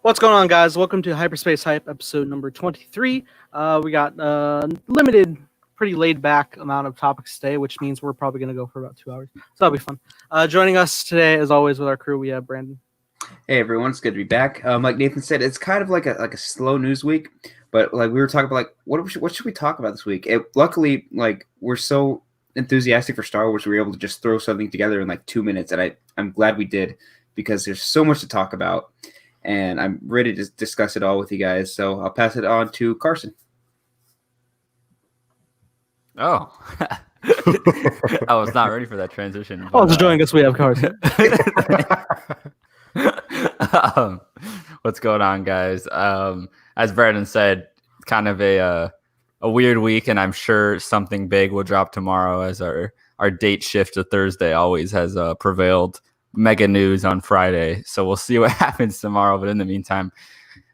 What's going on, guys? Welcome to Hyperspace Hype, episode number 23. We got limited, pretty laid-back amount of topics today, which means we're probably going to go for about 2 hours. So that'll be fun. Joining us today, as always, with our crew, we have Brandon. Hey everyone, it's good to be back. Like Nathan said, it's kind of like a slow news week, but like we were talking about, like what should we talk about this week? Luckily, like we're so enthusiastic for Star Wars, we were able to just throw something together in like 2 minutes, and I'm glad we did because there's so much to talk about, and I'm ready to discuss it all with you guys. So I'll pass it on to Carson. Oh, I was not ready for that transition. Also joining us, we have Carson. What's going on, guys? As Brandon said, kind of a weird week, and I'm sure something big will drop tomorrow as our date shift to Thursday always has prevailed. Mega news on Friday, so we'll see what happens tomorrow. But in the meantime,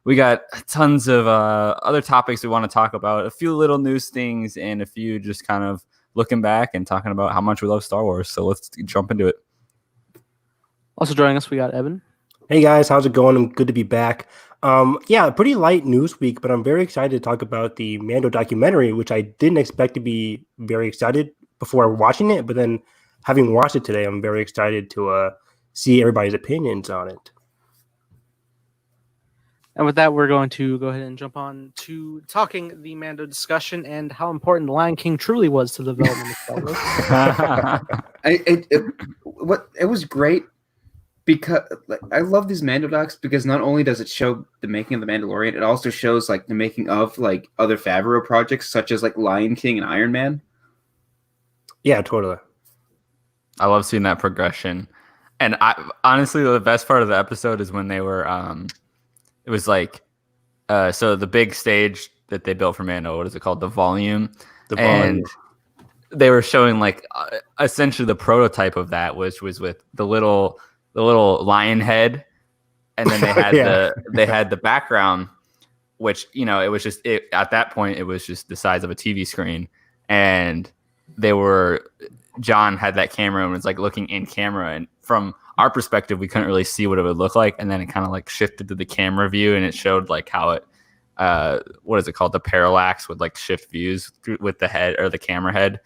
we got tons of other topics we want to talk about, a few little news things, and a few just kind of looking back and talking about how much we love Star Wars. So let's jump into it. Also joining us, we got Evan. Hey guys, how's it going? I'm good to be back. Pretty light news week, but I'm very excited to talk about the Mando documentary, which I didn't expect to be very excited before watching it, but then having watched it today, I'm very excited to see everybody's opinions on it. And with that, we're going to go ahead and jump on to talking the Mando discussion and how important The Lion King truly was to the development of Star Wars. It was great because I love these Mando docs because not only does it show the making of the Mandalorian, it also shows like the making of like other Favreau projects such as like Lion King and Iron Man. Yeah, totally. I love seeing that progression. And I honestly, the best part of the episode is when they were, it was like, so the big stage that they built for Mando, what is it called? The volume. And they were showing like essentially the prototype of that, which was with the little lion head. And then they had they had the background, which, you know, it was just, at that point, it was just the size of a TV screen. And John had that camera and was like looking in camera, and from our perspective, we couldn't really see what it would look like. And then it kind of like shifted to the camera view, and it showed like how it, what is it called? The parallax would like shift views with the head or the camera head.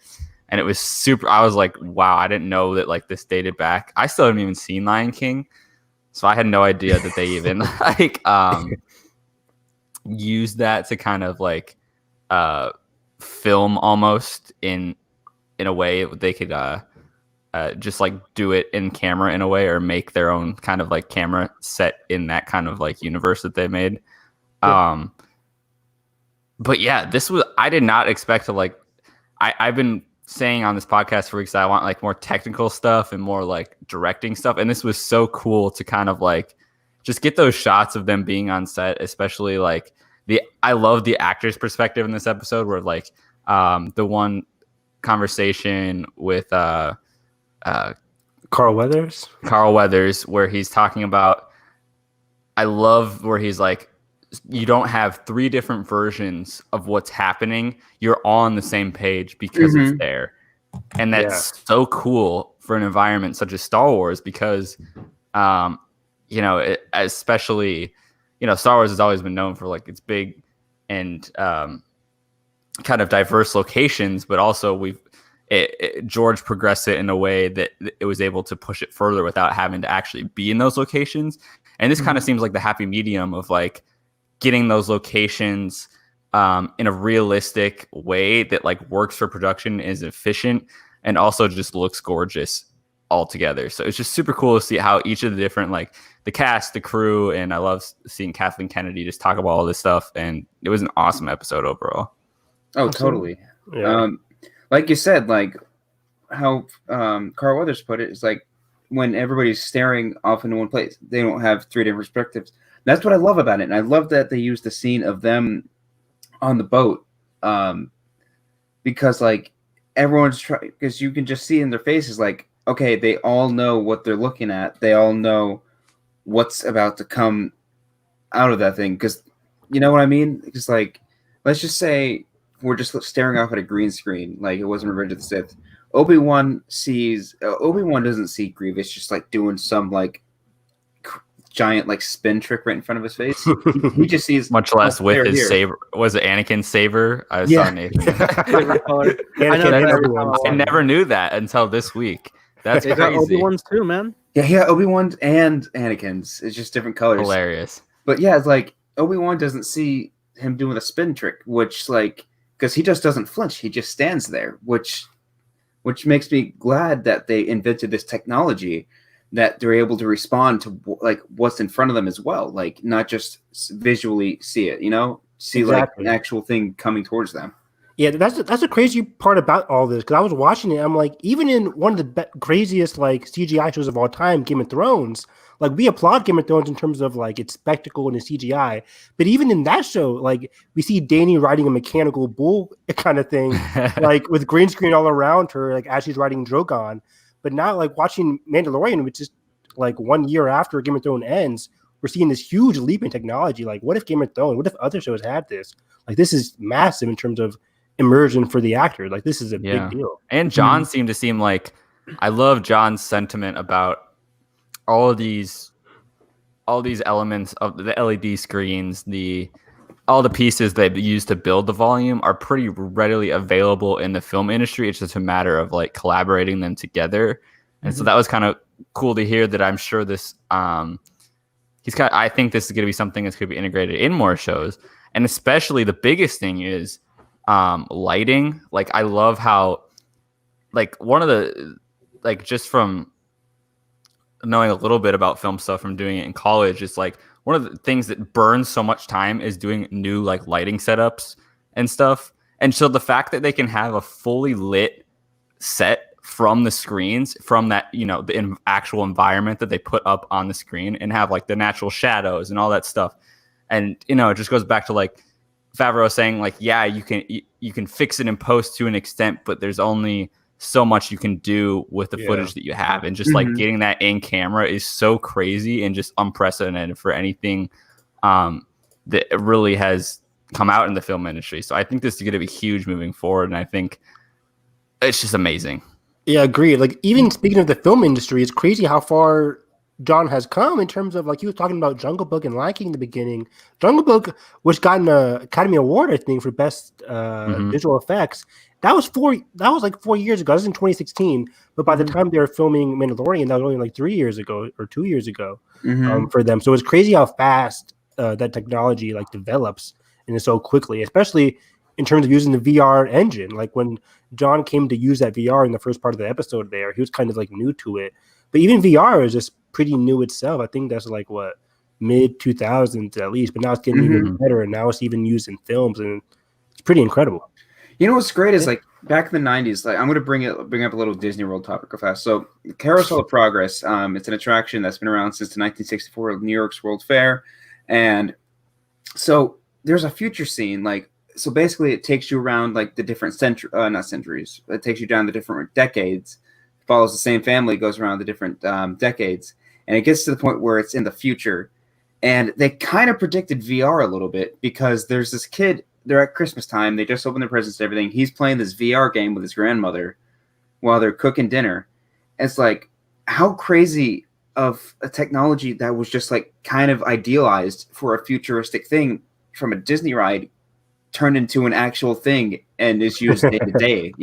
And it was super, I was like, wow, I didn't know that like this dated back. I still haven't even seen Lion King. So I had no idea that they even like, used that to kind of like, film almost in a way they could just like do it in camera in a way, or make their own kind of like camera set in that kind of like universe that they made. Yeah. But yeah, I did not expect to like, I've been saying on this podcast for weeks that I want like more technical stuff and more like directing stuff. And this was so cool to kind of like just get those shots of them being on set, especially like I love the actor's perspective in this episode, where like the one conversation with Carl Weathers, where he's talking about, I love where he's like, you don't have three different versions of what's happening. You're all on the same page because it's there. And that's so cool for an environment such as Star Wars, because, you know, especially, you know, Star Wars has always been known for like its big and kind of diverse locations, but also George progressed it in a way that it was able to push it further without having to actually be in those locations. And this kind of seems like the happy medium of like getting those locations in a realistic way that like works for production, is efficient, and also just looks gorgeous altogether. So it's just super cool to see how each of the different, like the cast, the crew, and I love seeing Kathleen Kennedy just talk about all this stuff. And it was an awesome episode overall. Oh, totally. Yeah. Like you said, like how Carl Weathers put it, is like when everybody's staring off into one place, they don't have three different perspectives. That's what I love about it. And I love that they used the scene of them on the boat, because like everyone's trying, because you can just see in their faces, like, okay, they all know what they're looking at. They all know what's about to come out of that thing. Because you know what I mean? Because like, let's just say we're just staring off at a green screen, like it wasn't Revenge of the Sith. Obi-Wan doesn't see Grievous just like doing some like giant like spin trick right in front of his face. He just sees much less with his here. saber. Was it Anakin's saber? I Yeah. saw Nathan. Favorite color. I know Anakin that and every Obi-Wan. time I I watch never knew that until this week. That's it. They got crazy. Obi-Wan's too, man. Yeah, Obi-Wan's and Anakin's. It's just different colors. Hilarious. But yeah, it's like Obi-Wan doesn't see him doing a spin trick, which like because he just doesn't flinch, he just stands there, which makes me glad that they invented this technology that they're able to respond to like what's in front of them as well, like not just visually see it, see Exactly. like an actual thing coming towards them. Yeah, that's the crazy part about all this, because I was watching it. I'm like, even in one of the craziest like CGI shows of all time, Game of Thrones, like we applaud Game of Thrones in terms of like its spectacle and its CGI, but even in that show, like we see Dany riding a mechanical bull kind of thing, like with green screen all around her, like as she's riding Drogon. But now, like watching Mandalorian, which is like 1 year after Game of Thrones ends, we're seeing this huge leap in technology. Like, what if Game of Thrones? What if other shows had this? Like, this is massive in terms of immersion for the actor. Like, this is a big deal. And John seemed like I love John's sentiment about all these elements of the LED screens, all the pieces they use to build the volume are pretty readily available in the film industry. It's just a matter of like collaborating them together. And so that was kind of cool to hear that. I'm sure this I think this is going to be something that's going to be integrated in more shows. And especially the biggest thing is lighting. Like I love how like one of the like just from knowing a little bit about film stuff from doing it in college, it's like one of the things that burns so much time is doing new like lighting setups and stuff. And so the fact that they can have a fully lit set from the screens, from that, the actual environment that they put up on the screen, and have like the natural shadows and all that stuff. And, it just goes back to like Favreau saying like, yeah, you can fix it in post to an extent, but there's only so much you can do with the footage that you have. And just like getting that in camera is so crazy and just unprecedented for anything that really has come out in the film industry. So I think this is going to be huge moving forward. And I think it's just amazing. Yeah, agreed. Like even speaking of the film industry, it's crazy how far John has come in terms of like you were talking about Jungle Book and Lion King in the beginning. Jungle Book, which got an Academy Award, I think, for best visual effects. That was like 4 years ago. That was in 2016. But by the time they were filming Mandalorian, that was only like 3 years ago or 2 years ago for them. So it's crazy how fast that technology like develops and it's so quickly, especially in terms of using the VR engine. Like when John came to use that VR in the first part of the episode there, he was kind of like new to it. But even VR is just pretty new itself. I think that's like what, mid 2000s at least, but now it's getting even better, and now it's even used in films, and it's pretty incredible. What's great is like back in the 90s, like I'm going to bring up a little Disney World topic real fast. So Carousel of Progress, it's an attraction that's been around since the 1964 New York's World Fair. And so there's a future scene, like, so basically it takes you around like the different not centuries, it takes you down the different decades, follows the same family, goes around the different decades, and it gets to the point where it's in the future. And they kind of predicted VR a little bit because there's this kid, they're at Christmas time, they just opened their presents and everything. He's playing this VR game with his grandmother while they're cooking dinner. It's like, how crazy of a technology that was just like kind of idealized for a futuristic thing from a Disney ride turned into an actual thing and is used day to day,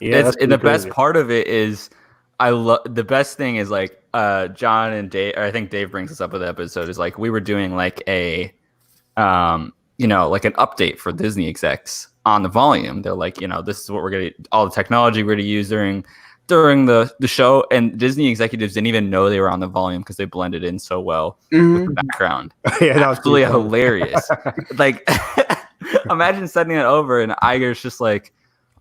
Yeah, the best part of it is the best thing is like John and Dave, or I think Dave brings this up with the episode, is like we were doing like a like an update for Disney execs on the volume. They're like, this is what we're gonna, all the technology we're gonna use during the show, and Disney executives didn't even know they were on the volume because they blended in so well with the background. Yeah, that was absolutely hilarious. Like imagine sending it over and Iger's just like,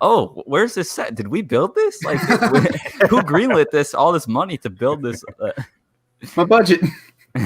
oh, where's this set? Did we build this? Like, who greenlit this? All this money to build this? My budget.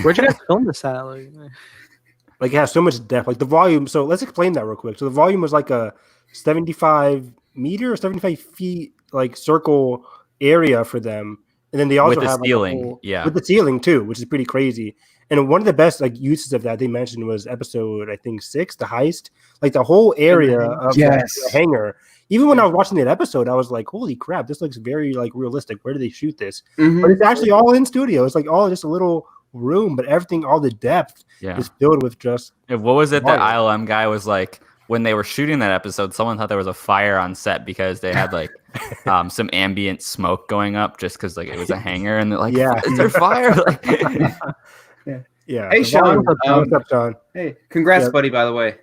Where'd you guys film this at? Like it has so much depth. Like the volume. So let's explain that real quick. So the volume was like a 75 meter or 75 feet like circle area for them, and then they also with have the ceiling, with the ceiling too, which is pretty crazy. And one of the best like uses of that they mentioned was episode, I think 6, the heist. Like the whole area of the hangar. Even when I was watching that episode, I was like, "Holy crap! This looks very like realistic. Where did they shoot this?" But it's actually all in studio. It's like all just a little room, but everything, all the depth is filled with just. What was it that ILM guy was like when they were shooting that episode? Someone thought there was a fire on set because they had like some ambient smoke going up just because like it was a hangar, and they're like, "Is there fire?" Like, yeah. Hey, Sean. What's up, Sean? Hey, congrats, buddy. By the way.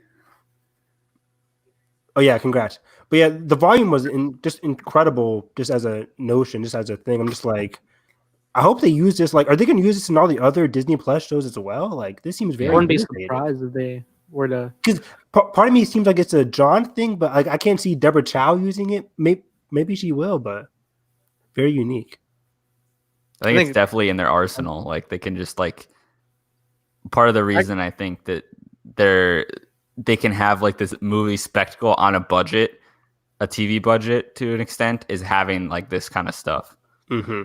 Oh yeah, congrats. But yeah, the volume was just incredible, just as a notion, just as a thing. I'm just like, I hope they use this. Like, are they going to use this in all the other Disney Plus shows as well? Like, this seems very. I wouldn't be surprised if they were to. Because part of me seems like it's a John thing, but like I can't see Deborah Chow using it. Maybe she will, but very unique. I think it's definitely in their arsenal. Like they can just like. Part of the reason I think that they can have like this movie spectacle on a budget, a TV budget to an extent, is having like this kind of stuff. Mm-hmm.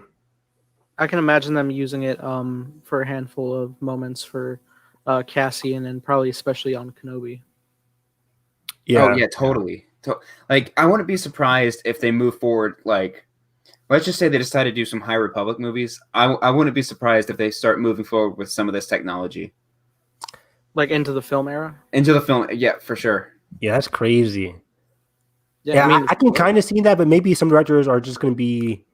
I can imagine them using it for a handful of moments for Cassian and probably especially on Kenobi. Yeah. Oh yeah, totally. Like I wouldn't be surprised if they move forward. Like, let's just say they decide to do some High Republic movies. I wouldn't be surprised if they start moving forward with some of this technology. Like into the film era? Into the film, yeah, for sure. Yeah, that's crazy. Yeah, I mean, I can kind of see that, but maybe some directors are just going to be,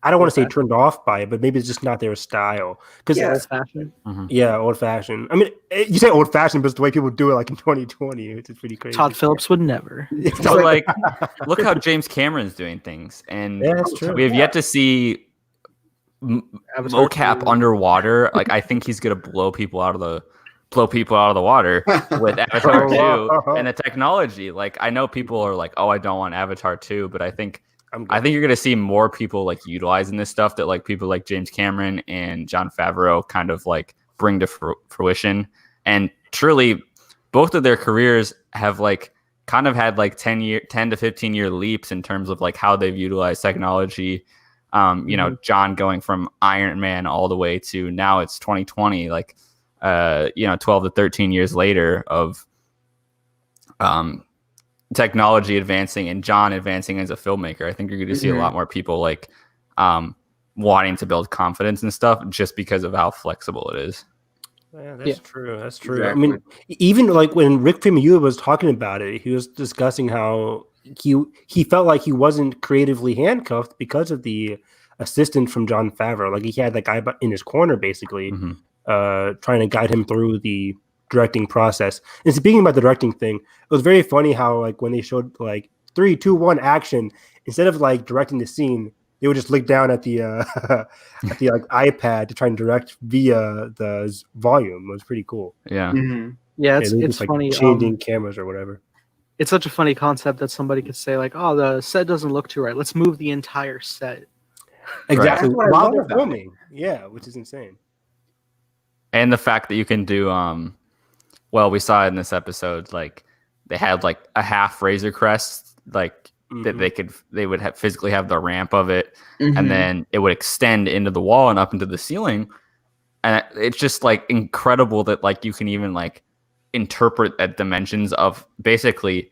I don't want to say turned off by it, but maybe it's just not their style. Because old-fashioned. Mm-hmm. Yeah, old-fashioned. I mean, you say old-fashioned, but it's the way people do it, like in 2020, which is pretty crazy. Todd Phillips would never. So, like, look how James Cameron's doing things, and that's true. We have yet to see mocap underwater. Like, I think he's gonna blow people out of the water with Avatar 2 and the technology. Like, I know people are like, "Oh, I don't want Avatar 2," but I think you're gonna see more people like utilizing this stuff that like people like James Cameron and Jon Favreau kind of like bring to fruition. And truly, both of their careers have like kind of had like 10 to 15 year leaps in terms of like how they've utilized technology. You know, John going from Iron Man all the way to now it's 2020, like 12 to 13 years later of technology advancing and John advancing as a filmmaker. I think you're going to see a lot more people like wanting to build confidence and stuff just because of how flexible it is. Yeah, that's true. That's true. Exactly. I mean, even like when Rick Famuyiwa was talking about it, he was discussing how he felt like he wasn't creatively handcuffed because of the assistant from Jon Favreau. Like he had that guy in his corner, basically, trying to guide him through the directing process. And speaking about the directing thing, it was very funny how like when they showed like 3, 2, 1 action, instead of like directing the scene, they would just look down at the at the like iPad to try and direct via the volume. It was pretty cool. Yeah. Yeah, it's like funny. Changing cameras or whatever. It's such a funny concept that somebody could say like, "Oh, the set doesn't look too right. Let's move the entire set." Exactly. That's what I While love they're about filming. Yeah, which is insane. And the fact that you can do well, we saw in this episode, like they had like a half Razor Crest, like that they would have physically have the ramp of it, and then it would extend into the wall and up into the ceiling. And it's just like incredible that like you can even like interpret at dimensions of basically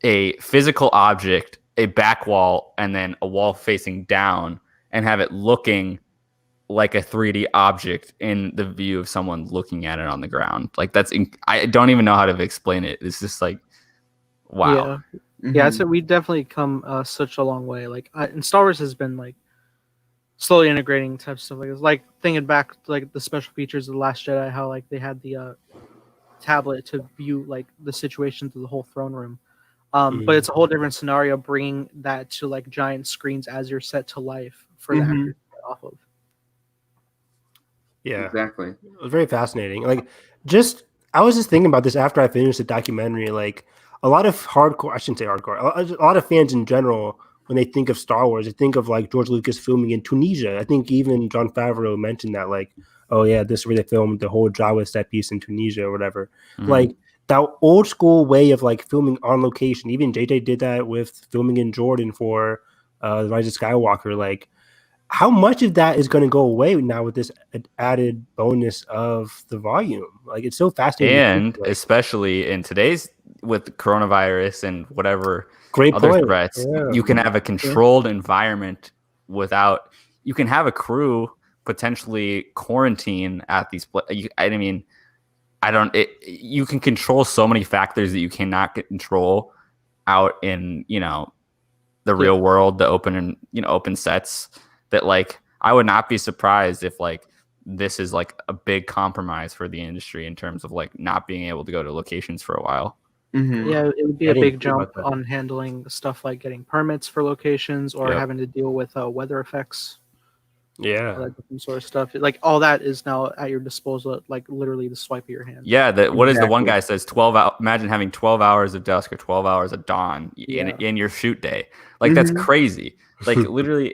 a physical object, a back wall, and then a wall facing down, and have it looking like a 3D object in the view of someone looking at it on the ground. Like I don't even know how to explain it. It's just like, wow. Yeah, so we definitely come such a long way. Like, and Star Wars has been like slowly integrating type of stuff like this. Like thinking back to like the special features of The Last Jedi, how like they had the tablet to view like the situation through the whole throne room. But it's a whole different scenario bringing that to like giant screens as you're set to life for the actors to get off of. Yeah, exactly. It was very fascinating. Like, I was just thinking about this after I finished the documentary. Like, a lot of hardcore, I shouldn't say hardcore, a lot of fans in general, when they think of Star Wars, they think of like George Lucas filming in Tunisia. I think even Jon Favreau mentioned that, like, oh yeah, this is where they filmed the whole Jawa set piece in Tunisia or whatever. Like, that old school way of like filming on location. Even JJ did that with filming in Jordan for The Rise of Skywalker. Like, how much of that is going to go away now with this added bonus of the volume? Like, it's so fascinating. And especially in today's, with coronavirus and whatever great other threats, you can have a controlled environment you can have a crew, potentially quarantine at these I mean, you can control so many factors that you cannot control out in, the real world, the open sets, that like I would not be surprised if like this is like a big compromise for the industry in terms of like not being able to go to locations for a while. Mm-hmm. Yeah, it would be I a didn't big think jump about that. on handling stuff like getting permits for locations or Yep. having to deal with weather effects, all Yeah. that different sort of stuff. Like all that is now at your disposal, like literally the swipe of your hand. Yeah, what is the one Exactly. guy says 12 hours, imagine having 12 hours of dusk or 12 hours of dawn in your shoot day. Like that's Mhm. crazy. Like literally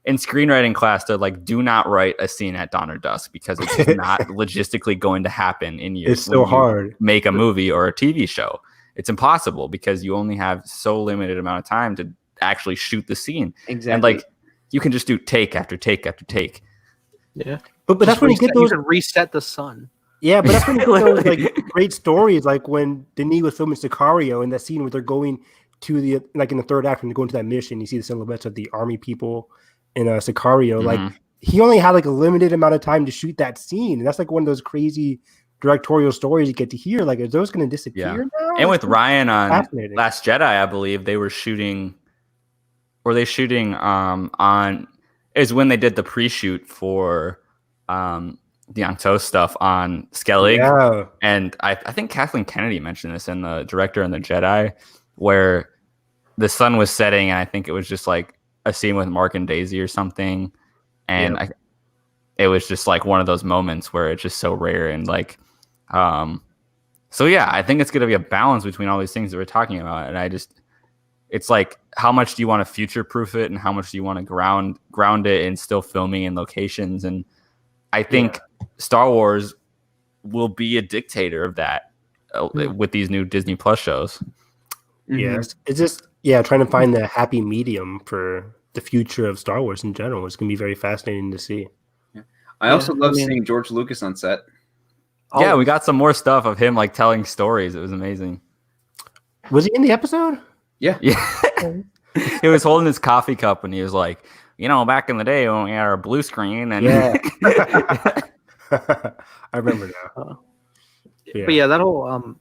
in screenwriting class, they're like, do not write a scene at dawn or dusk because it's just not logistically going to happen in your It's so when you hard. make a movie or a TV show. It's impossible because you only have so limited amount of time to actually shoot the scene. Exactly. And like you can just do take after take after take. Yeah. But that's when you get You those. can reset the sun. Yeah, but that's when you get those like great stories, like when Denis was filming Sicario and that scene where they're going to the like in the third act when they go into that mission, you see the silhouettes of the army people in Sicario. Like he only had like a limited amount of time to shoot that scene, and that's like one of those crazy directorial stories you get to hear. Like, are those going to disappear now? And with Ryan on fascinating. Last Jedi, I believe they were shooting. Were they shooting on? Is when they did the pre-shoot for the Yangtze stuff on Skellig. Yeah. And I think Kathleen Kennedy mentioned this in the director and the Jedi, where the sun was setting, and I think it was just like a scene with Mark and Daisy or something, and it was just like one of those moments where it's just so rare and like, so yeah, I think it's gonna be a balance between all these things that we're talking about, and it's like how much do you want to future proof it, and how much do you want to ground it in still filming in locations, and I think Star Wars will be a dictator of that with these new Disney Plus shows. Yes, it's just trying to find the happy medium for the future of Star Wars in general. It's gonna be very fascinating to see. I also love seeing George Lucas on set. Yeah, we got some more stuff of him like telling stories. It was amazing. Was he in the episode? Yeah. He was holding his coffee cup and he was like, back in the day when we had our blue screen and I remember now. But yeah, that whole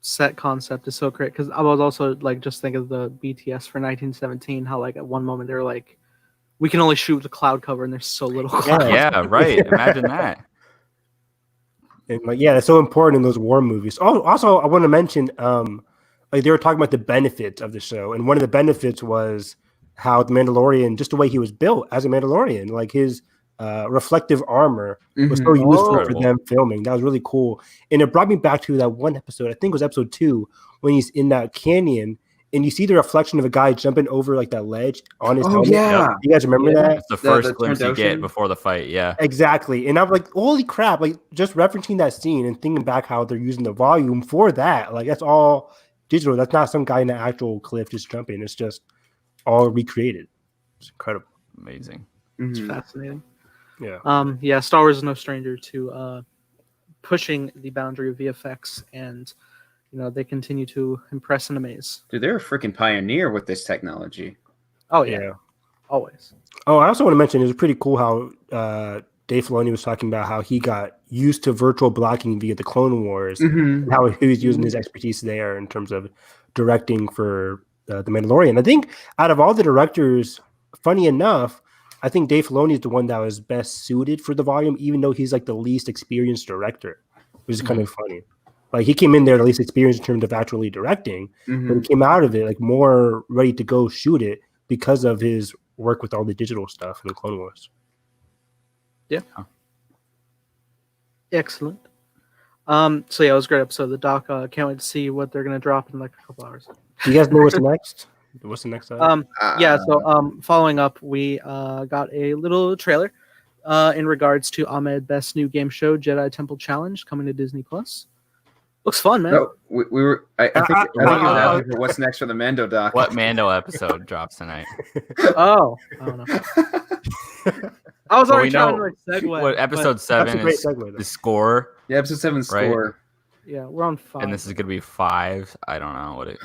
set concept is so great because I was also like just thinking of the BTS for 1917, how like at one moment they're like, we can only shoot the cloud cover and there's so little cloud. Yeah, right. Imagine that. And like, it's so important in those war movies. Oh, also I want to mention, like they were talking about the benefits of the show, and one of the benefits was how the Mandalorian, just the way he was built as a Mandalorian, like his reflective armor was so useful for them filming. That was really cool, and it brought me back to that one episode. I think it was episode 2 when he's in that canyon. And you see the reflection of a guy jumping over like that ledge on his helmet. Yeah. You guys remember that? It's the first the glimpse you Trandoshan? get before the fight. Yeah. Exactly. And I'm like, holy crap. Like just referencing that scene and thinking back how they're using the volume for that. Like that's all digital. That's not some guy in the actual cliff just jumping. It's just all recreated. It's incredible. Amazing. It's fascinating. Yeah. Star Wars is no stranger to pushing the boundary of VFX, and they continue to impress and amaze. Dude, they're a freaking pioneer with this technology. Oh yeah. Always. Oh, I also want to mention it was pretty cool how Dave Filoni was talking about how he got used to virtual blocking via the Clone Wars, and how he was using his expertise there in terms of directing for the Mandalorian. I think out of all the directors, funny enough, I think Dave Filoni is the one that was best suited for the volume, even though he's like the least experienced director, which is kind of funny. Like he came in there the least experienced in terms of actually directing, but he came out of it like more ready to go shoot it because of his work with all the digital stuff in the Clone Wars. Yeah. Excellent. So yeah, it was a great episode of the doc. Can't wait to see what they're gonna drop in like a couple hours. Do you guys know what's next? What's the next item? So following up, we got a little trailer in regards to Ahmed Best's new game show, Jedi Temple Challenge, coming to Disney Plus. Looks fun, man. No, we were. I think it was asking for what's next for the Mando doc. What Mando episode drops tonight? Oh, I don't know. I was already trying to like segue. What episode 7 is the score? Yeah, episode 7 score. Right. Yeah, we're on 5. And this is gonna be 5. I don't know what it.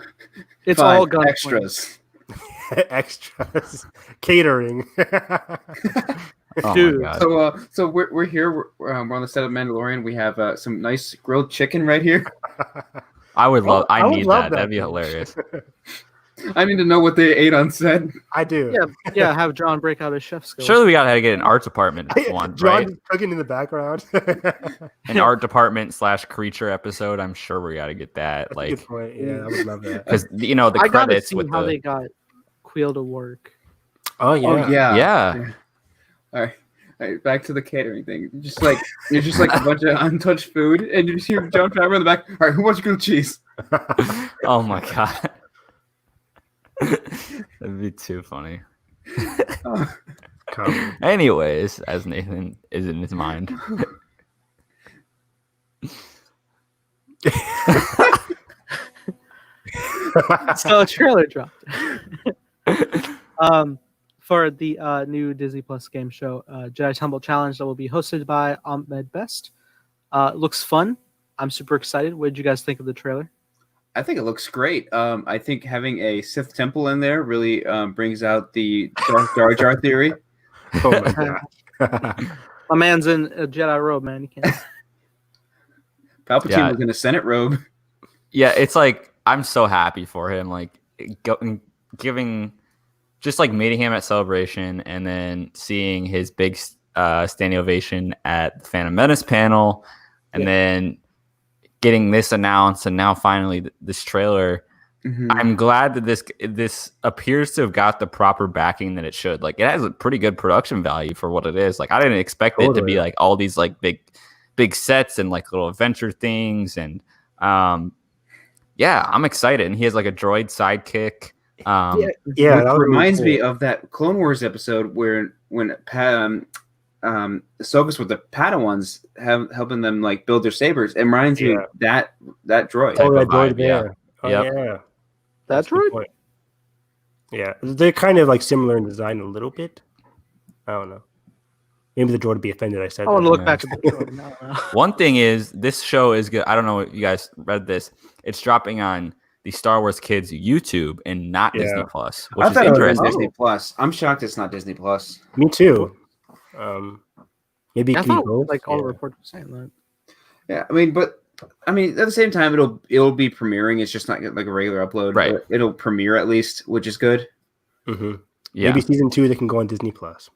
It's 5 all gun extras. Extras, catering. Oh Dude. my god. So we're here. We're on the set of Mandalorian. We have some nice grilled chicken right here. I would love. I would need love that. that, That'd be dude. hilarious. I need to know what they ate on set. I do. Yeah, have John break out his chef skills. Surely we gotta get an art department one, John right? just cooking in the background. An art department / creature episode. I'm sure we gotta get that. Good Like, point. Yeah, I would love that. because you know the I gotta credits see with how the they got Queel to work. Oh yeah. Oh yeah. yeah. All right, back to the catering thing. You're just like a bunch of untouched food, and you just hear John Favreau in the back. All right, who wants grilled cheese? Oh my god. That'd be too funny. Oh, Come. Anyways, as Nathan is in his mind. So a trailer dropped. For the new Disney Plus game show, Jedi Temple Challenge, that will be hosted by Ahmed Best. It looks fun. I'm super excited. What did you guys think of the trailer? I think it looks great. I think having a Sith temple in there really brings out the Jar Jar theory. Oh my god. My man's in a Jedi robe, man. You can't. Palpatine Yeah. was in a Senate robe. Yeah, it's like I'm so happy for him. Like giving, just like meeting him at Celebration and then seeing his big standing ovation at the Phantom Menace panel, and then getting this announced, and now finally this trailer. Mhm. I'm glad that this appears to have got the proper backing that it should. Like, it has a pretty good production value for what it is. Like, I didn't expect it to be like all these like big sets and like little adventure things, and yeah, I'm excited. And he has like a droid sidekick. Yeah, Which that was reminds really me cool. of that Clone Wars episode when Ahsoka's with the Padawans helping them like build their sabers. It reminds me of that droid. Type Oh, that of vibe, droid there. Oh Yep. yeah. That's a good right. point. Yeah, they're kind of like similar in design a little bit. I don't know. Maybe the droid would be offended I said I want to that. look back at the trailer. No. One thing is, this show is good. I don't know if you guys read this. It's dropping on the Star Wars Kids YouTube and not Disney Plus, which I is thought it was interesting. Disney Plus. I'm shocked it's not Disney Plus. Me too. Maybe it I could be thought both. like all the Yeah. reports were saying that. Yeah, I mean, at the same time, it'll be premiering. It's just not like a regular upload, Right. but it'll premiere at least, which is good. Mhm. Yeah, Maybe season 2 they can go on Disney Plus.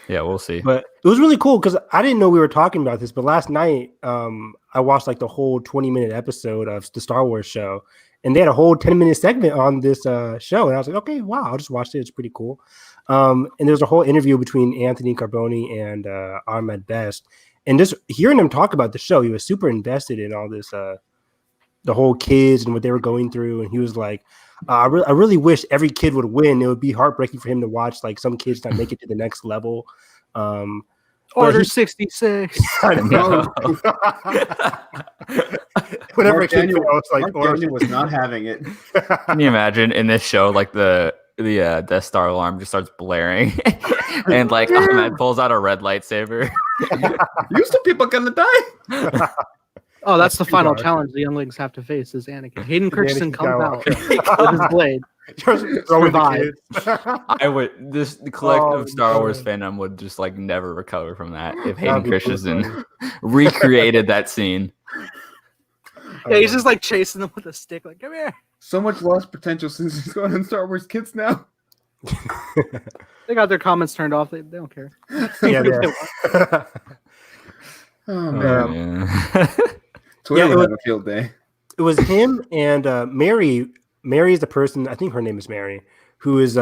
yeah, we'll see. But it was really cool because I didn't know we were talking about this. But last night, I watched like the whole 20-minute episode of the Star Wars show, and they had a whole 10-minute segment on this show, and I was like, okay, wow, I'll just watch it. It's pretty cool. And there's a whole interview between Anthony Carboni and Ahmed Best, and just hearing him talk about the show, he was super invested in all this, the whole kids and what they were going through, and he was like, I really wish every kid would win. It would be heartbreaking for him to watch like some kids not make it to the next level. Order 66. I know. Whenever Mark a kid Daniel, goes, like, Mark Daniel was not having it. Can you imagine in this show, like the Death Star alarm just starts blaring, and like Ahmed pulls out a red lightsaber. You still people gonna die. Oh, that's the too final dark. challenge the younglings have to face is Anakin. Hayden Christensen Anakin comes out Skywalker. with his blade. Just throwing the Survive. kids. The collective Oh, Star Wars man. fandom would just like never recover from that if That'd Hayden be so Christensen funny. recreated that scene. Yeah, he's just like chasing them with a stick, like, come here. So much lost potential since he's going on Star Wars Kids now. They got their comments turned off. They don't care. Yeah, Oh man, Yeah. Twitter it will was- have a field day. It was him and Mary. Mary is the person, I think her name is Mary, who is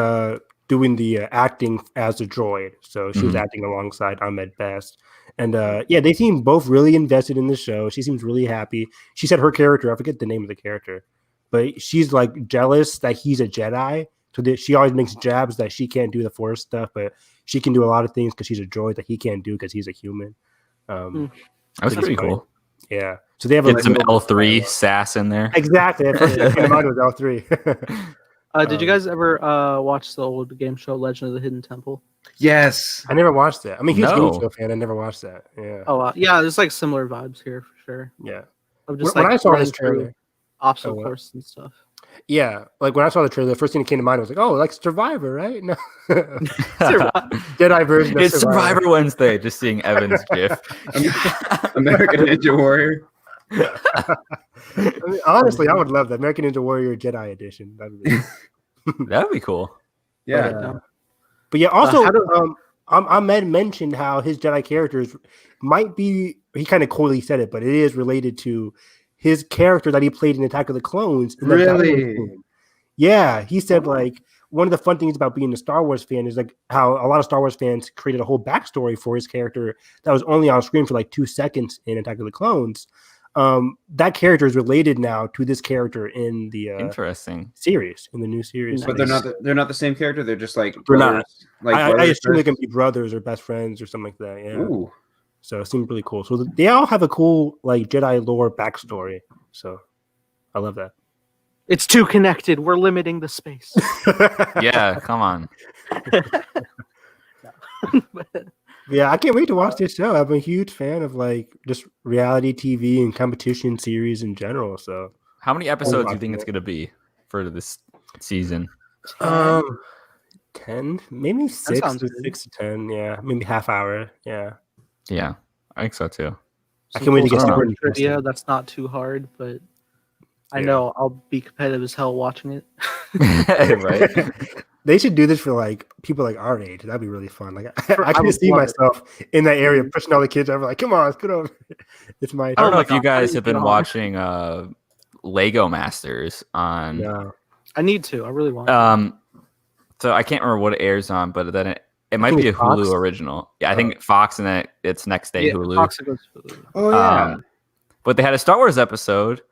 doing the acting as a droid. So she was acting alongside Ahmed Best. And yeah, they seem both really invested in the show. She seems really happy. She said her character, I forget the name of the character, but she's like jealous that he's a Jedi. So that she always makes jabs that she can't do the Force stuff, but she can do a lot of things because she's a droid that he can't do because he's a human. That was Which is pretty funny. cool. Yeah. So they have a Get some little- L3 sass in there. Exactly. That's what I think about it was L3. Did you guys ever watch the old game show Legend of the Hidden Temple? Yes. I never watched that. I mean, huge No. game show fan. I never watched that. Yeah. Oh, yeah, there's like similar vibes here for sure. Yeah. Of just When like I saw running this through trailer, obstacle Oh, wow. course and stuff. Yeah, like when I saw the trailer, the first thing that came to mind was like, oh, like Survivor, right? No, Survivor. Jedi version of It's Survivor Wednesday. Just seeing Evan's GIF. American Ninja Warrior. I mean, honestly, I would love that American Ninja Warrior Jedi edition. That'd be That'd be cool. Yeah. but yeah, also, how do- Ahmed mentioned how his Jedi characters might be. He kind of coolly said it, but it is related to his character that he played in Attack of the Clones. In the Really? Yeah, he said like one of the fun things about being a Star Wars fan is like how a lot of Star Wars fans created a whole backstory for his character that was only on screen for like 2 seconds in Attack of the Clones. That character is related now to this character in the Interesting series, in the new series. But they're not the same character. They're just like They're not. brothers, like I brothers assume they first? can be brothers or best friends or something like that. Yeah. Ooh. So it seemed really cool. So they all have a cool like Jedi lore backstory. So I love that. It's too connected. We're limiting the space. Yeah, come on. Yeah, I can't wait to watch this show. I'm a huge fan of like just reality TV and competition series in general. So How many episodes do you think watching it's it. gonna be for this season? 10, maybe six sounds or good. 6 to 10. Yeah, maybe half hour. Yeah, Yeah, I think so too. I can't wait to get Some cool super trivia. interested. That's not too hard, but I Yeah. know I'll be competitive as hell watching it. Right? They should do this for like people like our age. That'd be really fun. Like I I can would see love it. myself in that area pushing all the kids over. Like, come on, let's get over. It's my. I don't Oh know my if you God, guys I have didn't been know. watching Lego Masters on. No. I need to. I really want. So I can't remember what it airs on, but then it might think be a it's Fox. Hulu original. Yeah, I think Fox, and then it's next day yeah, Hulu. Fox goes Hulu. Oh yeah. But they had a Star Wars episode,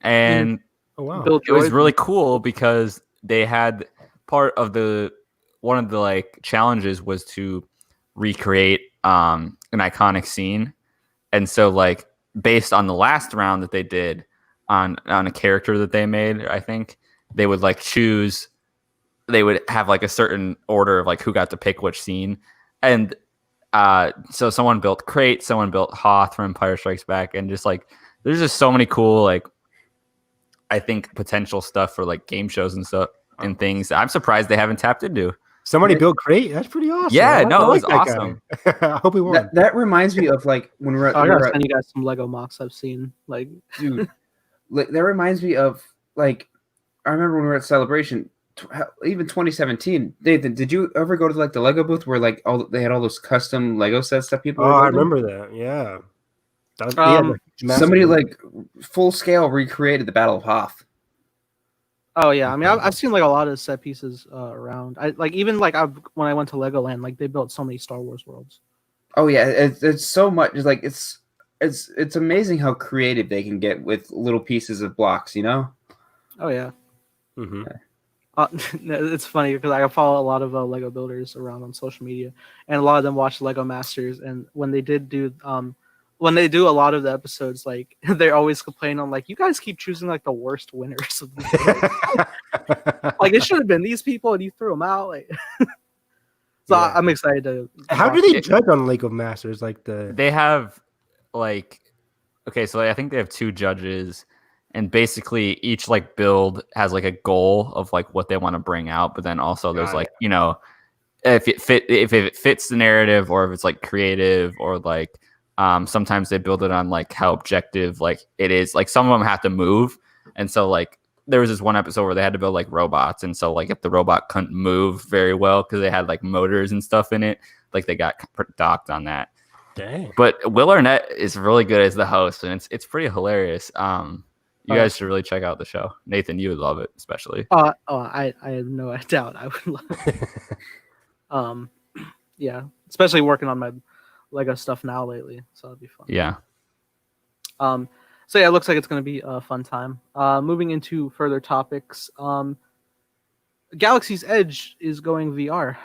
and Oh wow. Bill it was Droid- really cool because they had one of the like challenges was to recreate an iconic scene, and so like based on the last round that they did on a character that they made, I think they would like choose. They would have like a certain order of like who got to pick which scene, and so someone built Crate, someone built Hoth from Empire Strikes Back, and just like there's just so many cool like I think potential stuff for like game shows and stuff and things that I'm surprised they haven't tapped into. Somebody built Crate. That's pretty awesome. Yeah, I no, it was that guy. awesome. I hope he won. That reminds me of like when we're at, I we gotta were at- send you guys some Lego mocks I've seen. Like, dude. Like that reminds me of like I remember when we were at Celebration, even 2017. Nathan, did you ever go to like the Lego booth where like they had all those custom Lego sets that people? Oh, were I building? remember that. Yeah. That was, Somebody like full scale recreated the Battle of Hoth. oh yeah, I mean, I've seen like a lot of set pieces around. I like even like when I went to Legoland, like they built so many Star Wars worlds. Oh yeah, it's so much. It's like it's amazing how creative they can get with little pieces of blocks. You know. Oh yeah. hmm It's funny because I follow a lot of Lego builders around on social media, and a lot of them watch Lego Masters. And when they do a lot of the episodes, like they always complain on like, you guys keep choosing like the worst winners of the like it should have been these people and you threw them out. Like, so Yeah. I'm excited to. How do they judge on Lego Masters? Like They have like okay, so I think they have 2 judges, and basically each like build has like a goal of like what they want to bring out, but then also there's Got like if it fits the narrative, or if it's like creative, or like sometimes they build it on like how objective like it is. Like some of them have to move, and so like there was this one episode where they had to build like robots, and so like if the robot couldn't move very well because they had like motors and stuff in it, like they got docked on that. dang. But Will Arnett is really good as the host, and it's pretty hilarious. You guys should really check out the show. Nathan, you would love it, especially. I have no doubt I would love it. Yeah, especially working on my Lego stuff now lately, so it'd be fun. Yeah. So yeah, it looks like it's going to be a fun time. Moving into further topics, Galaxy's Edge is going VR.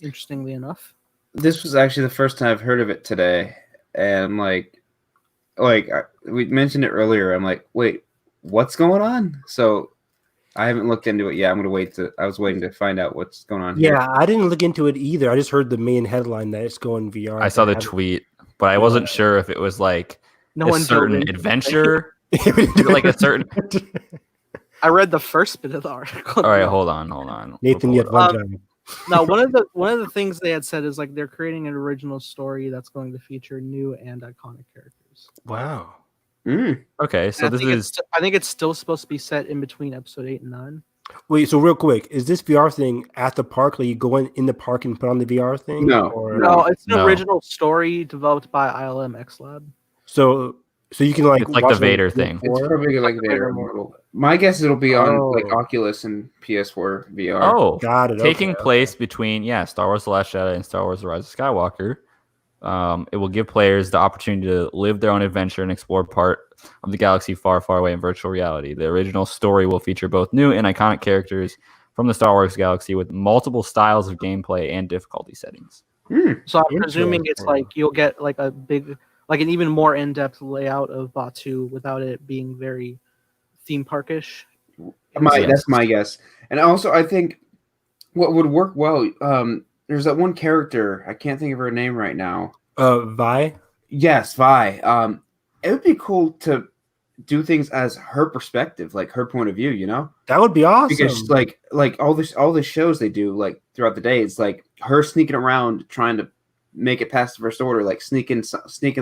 Interestingly enough, This was actually the first time I've heard of it today, and we mentioned it earlier. I'm like, wait, what's going on? So I haven't looked into it yet. I was waiting to find out what's going on. Yeah, I didn't look into it either. I just heard the main headline that it's going VR. I saw the tweet, but I wasn't sure if it was like no a one certain building- adventure, tweet. like a certain. I read the first bit of the article. All right, hold on. Nathan, you had one job. No, one of the things they had said is like they're creating an original story that's going to feature new and iconic characters. Wow. Okay, so I think it's still supposed to be set in between episode 8 and 9. Wait, so real quick, is this VR thing at the park? Like you go in the park and put on the VR thing? No, No, it's an No. original story developed by ILM X Lab. So you can like It's like watch the Vader it thing. It's probably like Vader Immortal. My guess it'll be on like Oculus and PS4 VR. Oh, Got it. taking okay. place between Star Wars: The Last Jedi and Star Wars: The Rise of Skywalker. It will give players the opportunity to live their own adventure and explore part of the galaxy far, far away in virtual reality. The original story will feature both new and iconic characters from the Star Wars galaxy with multiple styles of gameplay and difficulty settings. So I'm presuming it's like you'll get like a big, like an even more in-depth layout of Batu without it being very theme parkish. That's my guess. And also, I think what would work well. There's that one character. I can't think of her name right now. Vi? Yes, Vi. It would be cool to do things as her perspective, like her point of view. You know, That would be awesome. because like all the shows they do like throughout the day, it's like her sneaking around trying to make it past the First Order, like sneaking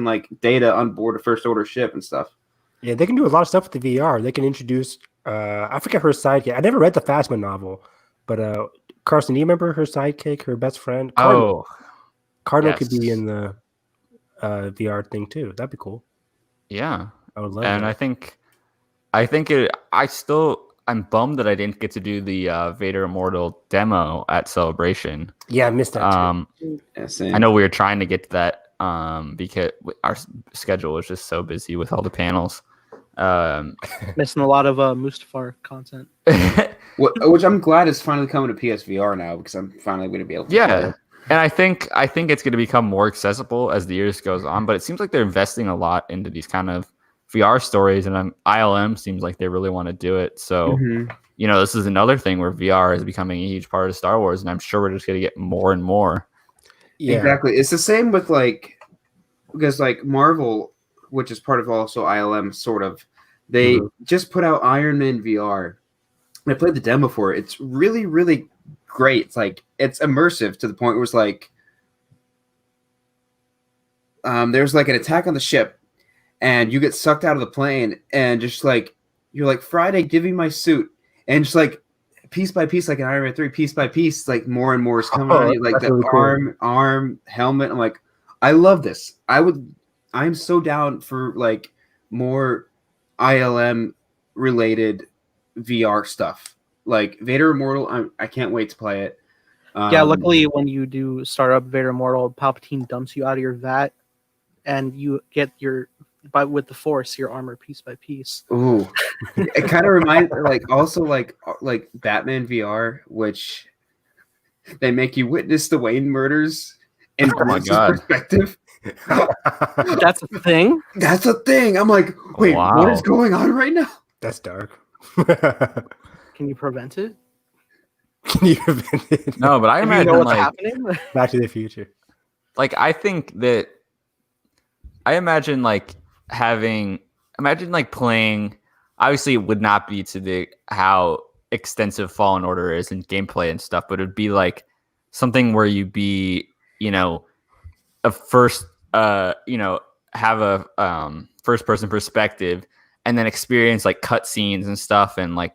like data on board a First Order ship and stuff. Yeah, they can do a lot of stuff with the VR. They can introduce I forget her sidekick. I never read the Phasma novel, but Carson, do you remember her sidekick, her best friend? Cardinal. Cardinal could be yes. in the VR thing too. That'd be cool. Yeah, I would love and that. I'm bummed that I didn't get to do the Vader Immortal demo at Celebration. Yeah, I missed that too. Yeah, same. I know we were trying to get to that because our schedule was just so busy with all the panels. Missing a lot of Mustafar content. Which I'm glad is finally coming to PSVR now because I'm finally going to be able to play Yeah, it. and I think it's going to become more accessible as the years goes on. But it seems like they're investing a lot into these kind of VR stories, and ILM seems like they really want to do it. So this is another thing where VR is becoming a huge part of Star Wars, and I'm sure we're just going to get more and more. Yeah. Exactly. It's the same with because Marvel, which is part of also ILM, sort of, they just put out Iron Man VR. I played the demo for it. It's really, really great. It's like it's immersive to the point where it's like there's like an attack on the ship, and you get sucked out of the plane, and just like you're like, Friday, give me my suit, and just like piece by piece, like an Iron Man 3, piece by piece, like more and more is coming on you, like the really cool. arm, helmet. I'm like, I love this. I'm so down for like more ILM related VR stuff, like Vader Immortal. I can't wait to play it. Yeah, luckily when you do start up Vader Immortal, Palpatine dumps you out of your vat, and you get with the Force your armor piece by piece. Ooh, it kind of reminds also like Batman VR, which they make you witness the Wayne murders in Bruce's perspective. That's a thing. That's a thing. I'm like, wait, what is going on right now? That's dark. Can you prevent it? Can you prevent it? No, but I You imagine know what's like happening? Back to the Future. like I imagine like playing. Obviously, it would not be to how extensive Fallen Order is in gameplay and stuff, but it'd be like something where you be, a first, have a first person perspective, and then experience like cutscenes and stuff, and like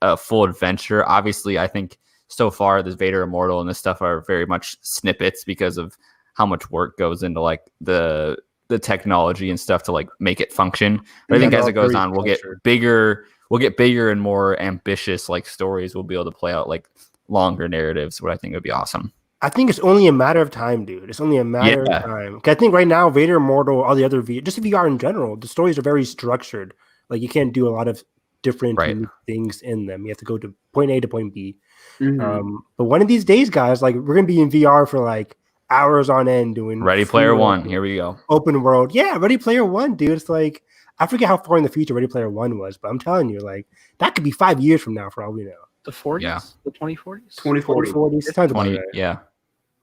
a full adventure. Obviously, I think so far this Vader Immortal and this stuff are very much snippets because of how much work goes into like the technology and stuff to like make it function. But I think as it goes on, we'll get bigger and more ambitious like stories. We'll be able to play out like longer narratives, what I think would be awesome. I think it's only a matter of time, dude. It's only a matter of time. I think right now, Vader Immortal, all the other just VR in general, the stories are very structured. Like you can't do a lot of different things in them. You have to go to point A to point B. But one of these days, guys, like we're gonna be in VR for like hours on end doing Ready Player One. Here we go. Open world. Yeah, Ready Player One, dude. It's like I forget how far in the future Ready Player One was, but I'm telling you, like that could be 5 years from now for all we know. The 40s? The 2040s? 2040. 2040s. Sounds about right. Yeah.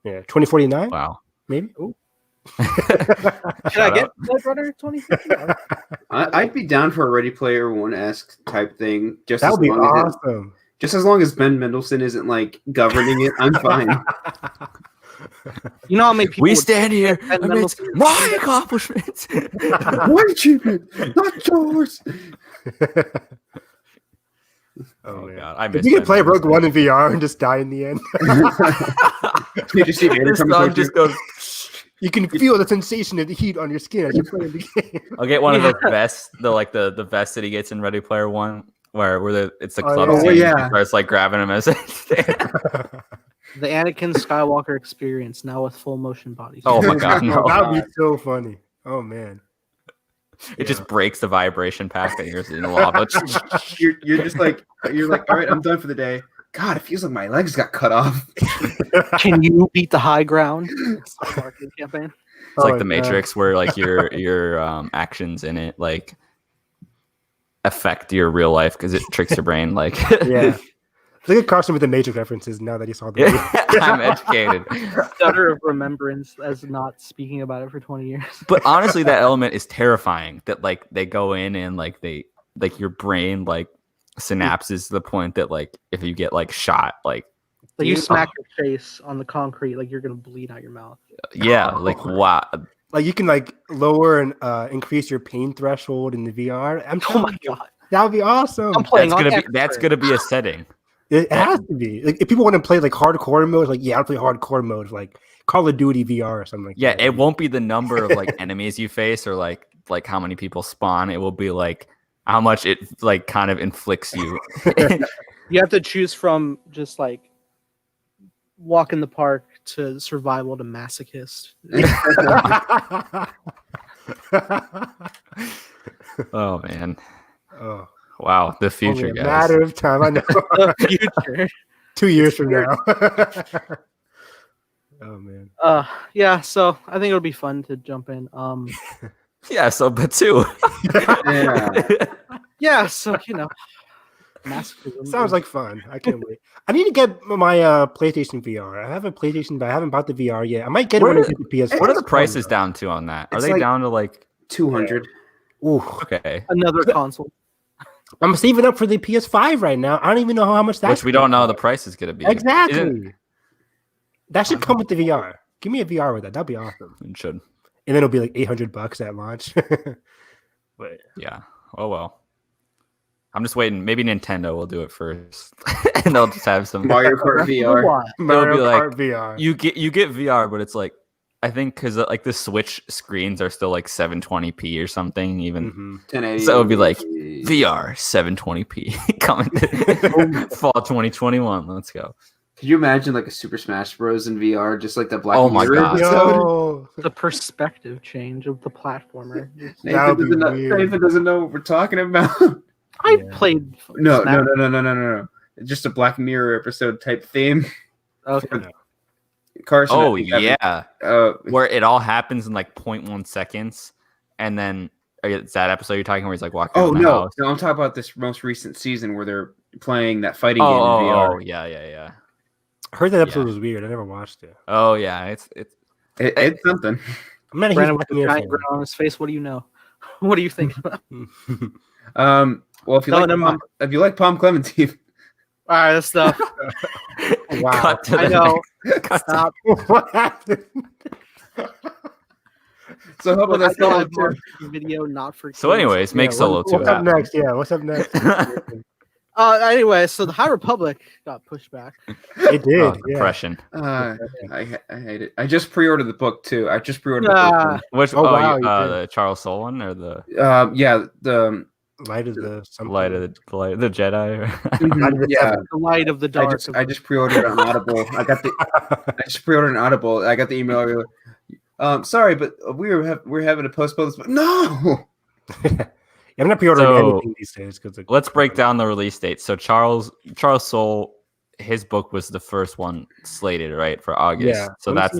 Yeah. 2049? Wow. Maybe. Ooh. Should I get Blade Runner 2050? I'd be down for a Ready Player One-esque type thing. That would be awesome. Just as long as Ben Mendelsohn isn't like governing it, I'm fine. You know how many people We stand here Ben amidst Mendelsohn- my accomplishments. One achievement, not yours. Oh man. god, I If miss. you can Ben play Rogue Mendelsohn. One in VR and just die in the end, You just see Vader This coming song towards you. just goes. you can feel the sensation of the heat on your skin as you're playing the game. I'll get one of those vests, the vest that he gets in Ready Player One, where it's the club yeah. scene, Oh, yeah. where it's like grabbing him as. The Anakin Skywalker experience now with full motion bodies. Oh my god, no! That would be so funny. Oh man. It just breaks the vibration pack that you're in the lava. You're just like all right, I'm done for the day. God, it feels like my legs got cut off. Can you beat the high ground? It's a marketing campaign. It's like Oh, the Matrix, where like your actions in it like affect your real life because it tricks your brain. Like, Yeah. Look at Carson with the Matrix references now that you saw the movie. I'm educated. Stutter of remembrance as not speaking about it for 20 years. But honestly, that element is terrifying. That like they go in and like they like your brain like synapses to the point that like if you get like shot, like Like you smack your face on the concrete, like you're gonna bleed out your mouth. yeah, like wow. Like you can like lower and increase your pain threshold in the VR. Oh my god, that would be awesome. I'm playing That's gonna be a setting. It has to be. Like if people want to play like hardcore mode, like yeah, I'll play hardcore mode, like Call of Duty VR or something like Yeah, that. it won't be the number of like enemies you face or like how many people spawn. It will be like how much it like kind of inflicts you. You have to choose from just like walk in the park to survival to masochist. Oh man. Oh, Wow, the future, only a guys. matter of time. I know. The future. 2 years from now. Oh man. Yeah, so I think it'll be fun to jump in. Yeah, so but two. Yeah. Yeah, so masochism. Sounds like fun. I can't wait. I need to get my PlayStation VR. I have a PlayStation, but I haven't bought the VR yet. I might get it when I get the PS4. What are the prices down to on that? Are It's they like- down to like 200. Ooh, okay? Another console. I'm saving up for the PS5 right now. I don't even know how much that's Which we don't know the price is gonna be. exactly. Isn't- That should come with the VR. Give me a VR with that. That'd be awesome. It should. And then it'll be like $800 at launch. But Yeah. Oh well. I'm just waiting. Maybe Nintendo will do it first, and they'll just have some. Mario Kart VR. Why? Mario like- Kart VR. You get VR, but it's like I think because like the Switch screens are still like 720p or something. Even Mhm. 1080. So it would be like VR 720p coming to fall 2021. Let's go. Could you imagine like a Super Smash Bros. In VR, just like the Black Oh my Mirror God. episode? Yo, The perspective change of the platformer. That would be Nathan weird. doesn't know what we're talking about. I Yeah. played. No, Smash. no. Just a Black Mirror episode type theme. Okay. Carson. I Oh think that'd yeah, be- where it all happens in like 0.1 seconds, and then it's that episode you're talking where he's like walking. oh around the no, house. no, I'm talking about this most recent season where they're playing that fighting game in Oh, VR. yeah. I heard that episode Yeah. was weird. I never watched it. Oh yeah, it's It's something. I'm not a huge Brandon with Black the Mirror giant grin on his face. What do you know? What do you think about? fan. Well, if you No, like never mind. if you like Palm Clementine, All right, that's stuff. Wow. Cut to I the- know. cut to- Stop. What happened? so how about I that know solo I've too? marked the video not for. So, anyways, make Yeah, Solo 2 What's up happen. next? Yeah, what's up next? Anyway, so the High Republic got pushed back. It did. Oh, yeah. depression. I hate it. I just pre-ordered the book too. I just pre-ordered the Ah. Which Oh, wow, you did. the Charles Soule one or the book. Yeah, the Light of the something. light of the Jedi? Light of the yeah. Seven. The light of the dark. I just pre-ordered on Audible. I just pre-ordered on Audible. I got the email. Sorry, but we're having to postpone this. But no. I'm not pre-ordering So- anything these days because Let's break down the release date. So Charles Soule, his book was the first one slated, right, for August. Yeah. So Let me that's see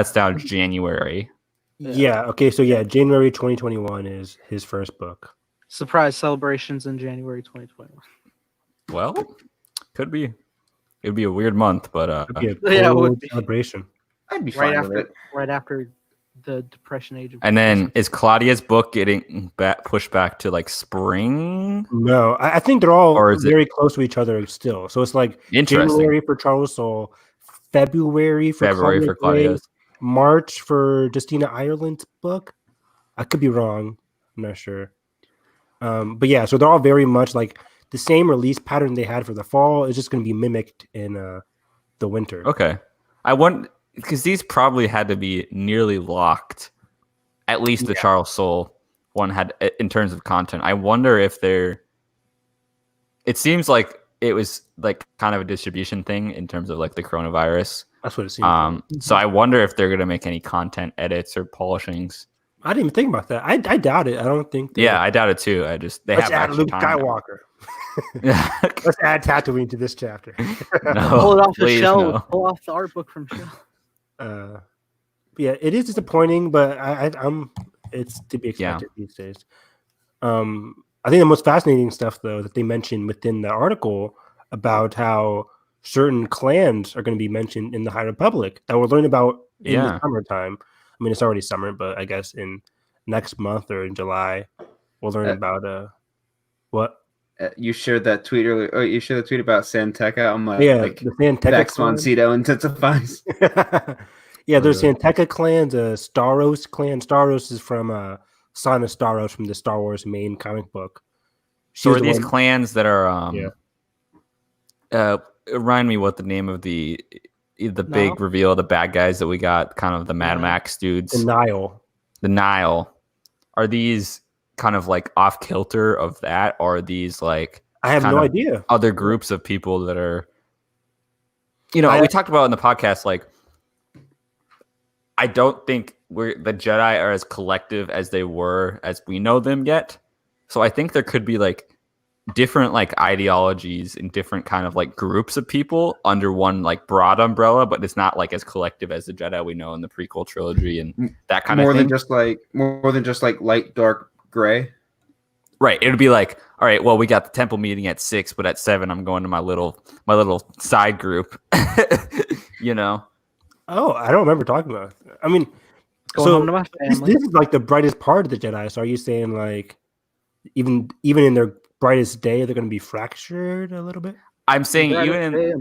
if now January. Yeah. Okay. So yeah, January 2021 is his first book. Surprise celebrations in January 2021. Well, could be. It'd be a weird month, but It'd be a Yeah, it cool would be. celebration. I'd be right fine with it. after the Depression age. And then is Claudia's book getting pushed back to like spring? No, I think they're all Or is it- very close to each other still. So it's like Interesting. January for Charles Soule, February for February Claudia for Gray, Claudia's. March for Justina Ireland's book. I could be wrong. I'm not sure. But yeah, so they're all very much like the same release pattern they had for the fall is just going to be mimicked in the winter. Okay. I want because these probably had to be nearly locked. At least the Charles Soule one had in terms of content. I wonder if they're. It seems like it was like kind of a distribution thing in terms of like the coronavirus. That's what it seems. So I wonder if they're gonna make any content edits or polishings. I didn't even think about that. I doubt it. I don't think. Yeah, I doubt it too. I just they Let's have add extra Luke time. Skywalker. Let's add Tatooine to this chapter. No, Pull it off the please, shelf. no. Pull off the art book from shelf. Yeah, it is disappointing, but I'm it's to be expected these days. I think the most fascinating stuff though that they mentioned within the article about how certain clans are going to be mentioned in the High Republic that we'll learn about in the summertime. I mean, it's already summer, but I guess in next month or in July, we'll learn about what. You shared that tweet earlier. Oh, you shared the tweet about Santeca. I'm like, the Santeca Vaxmoncito intensifies. Yeah, there's Santeca clans, Staros clan. Staros is from Son of Staros from the Star Wars main comic book. So are these clans that are remind me what the name of the big reveal, the bad guys that we got, kind of the Mad Max dudes. The Nile. Are these kind of like off kilter of that? Or are these like I have no idea. Other groups of people that are we talked about in the podcast, like I don't think the Jedi are as collective as they were as we know them yet. So I think there could be like different like ideologies and different kind of like groups of people under one like broad umbrella, but it's not like as collective as the Jedi we know in the prequel trilogy and that kind of thing. More than just like light, dark, gray. Right. It would be like, all right, well, we got the temple meeting at 6, but at 7, I'm going to my little side group. Oh, I don't remember talking about it. I mean, Home to my family. This is like the brightest part of the Jedi. So are you saying like even in their brightest day, they're going to be fractured a little bit? I'm saying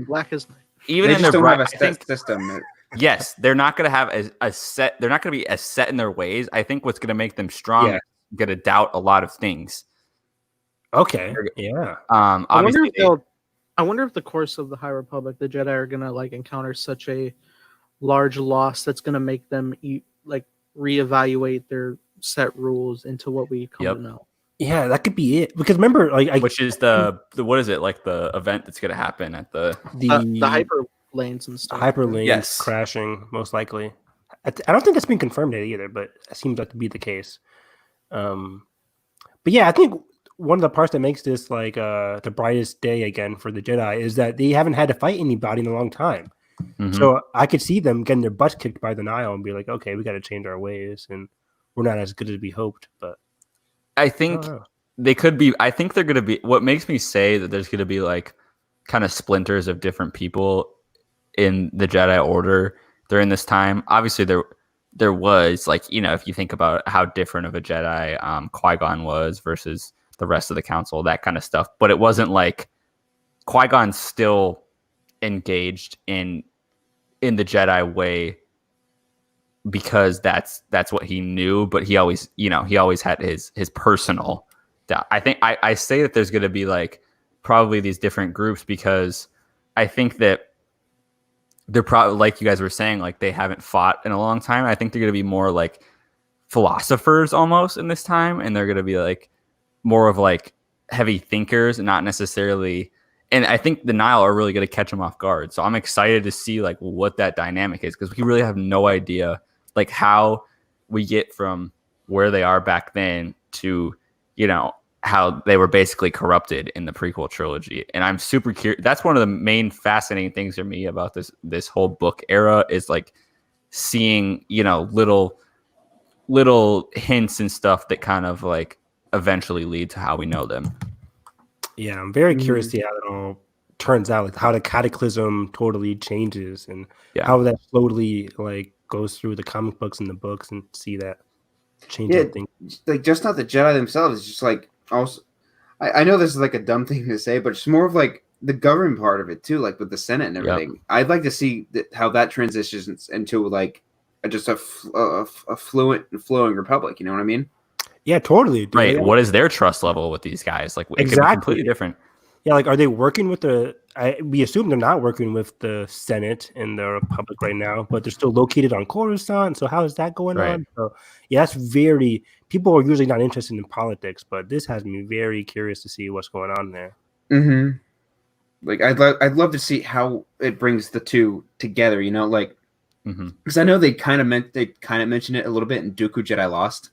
black as night. Even they in just their don't have a set system. Yes, they're not going to have a set. They're not going to be as set in their ways. I think what's going to make them strong is going to doubt a lot of things. Okay. Yeah. Obviously, I wonder if the course of the High Republic, the Jedi are going to like encounter such a large loss that's going to make them reevaluate their set rules into what we come to know. Yeah, that could be it. Because remember, which is the what is it, like the event that's going to happen at the hyper lanes and stuff. Hyper lanes crashing, most likely. I don't think that's been confirmed yet either, but it seems like to be the case. But yeah, I think one of the parts that makes this like the brightest day again for the Jedi is that they haven't had to fight anybody in a long time. Mm-hmm. So I could see them getting their butts kicked by the Nile and be like, okay, we got to change our ways, and we're not as good as we hoped. But I think they could be. I think they're going to be. What makes me say that there's going to be like kind of splinters of different people in the Jedi Order during this time. Obviously, there was like, if you think about how different of a Jedi Qui-Gon was versus the rest of the council, that kind of stuff. But it wasn't like Qui-Gon's still engaged in the Jedi way because that's what he knew, but he always had his personal doubt. I think I say that there's going to be like probably these different groups because I think that they're probably, like you guys were saying, like they haven't fought in a long time. I think they're going to be more like philosophers almost in this time, and they're going to be like more of like heavy thinkers and not necessarily. And I think the Nile are really going to catch them off guard. So I'm excited to see like what that dynamic is, because we really have no idea like how we get from where they are back then to, how they were basically corrupted in the prequel trilogy. And I'm super curious. That's one of the main fascinating things for me about this whole book era is like seeing, little hints and stuff that kind of like eventually lead to how we know them. Yeah, I'm very curious to see how it all turns out, like how the cataclysm totally changes and Yeah. how that slowly like goes through the comic books and the books and see that change Yeah, everything. like just not the Jedi themselves. It's just like also. I know this is like a dumb thing to say, but it's more of like the government part of it too, like with the Senate and everything. I'd like to see how that transitions into like just a fluent and flowing republic. You know what I mean? Yeah, totally. Dude. Right. Like, What is their trust level with these guys? Like, it could be Exactly. completely different. yeah, like are they working with we assume they're not working with the Senate and the Republic right now, but they're still located on Coruscant. So how is that going Right. on? So yeah, that's very people are usually not interested in politics, but this has me very curious to see what's going on there. Mm-hmm. Like I'd love to see how it brings the two together. You know, like because I know they kind of mentioned it a little bit in Dooku Jedi Lost.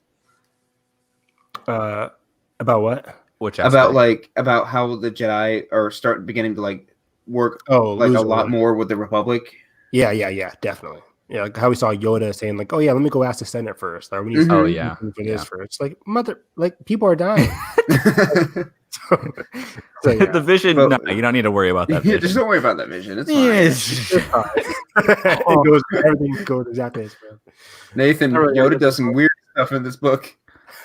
About what? Which About aspect? about how the Jedi are beginning to like work Oh, like a loser. lot more with the Republic. Yeah, definitely. Yeah, like how we saw Yoda saying like, "Oh yeah, let me go ask the Senate first. Or we need Oh to yeah. for this first." Like people are dying. So, yeah. The vision. But- no, you don't need to worry about that. Yeah, Vision. just don't worry about that vision. It's fine. Everything goes exactly as planned. Nathan, I really Yoda like does this some weird stuff in this book.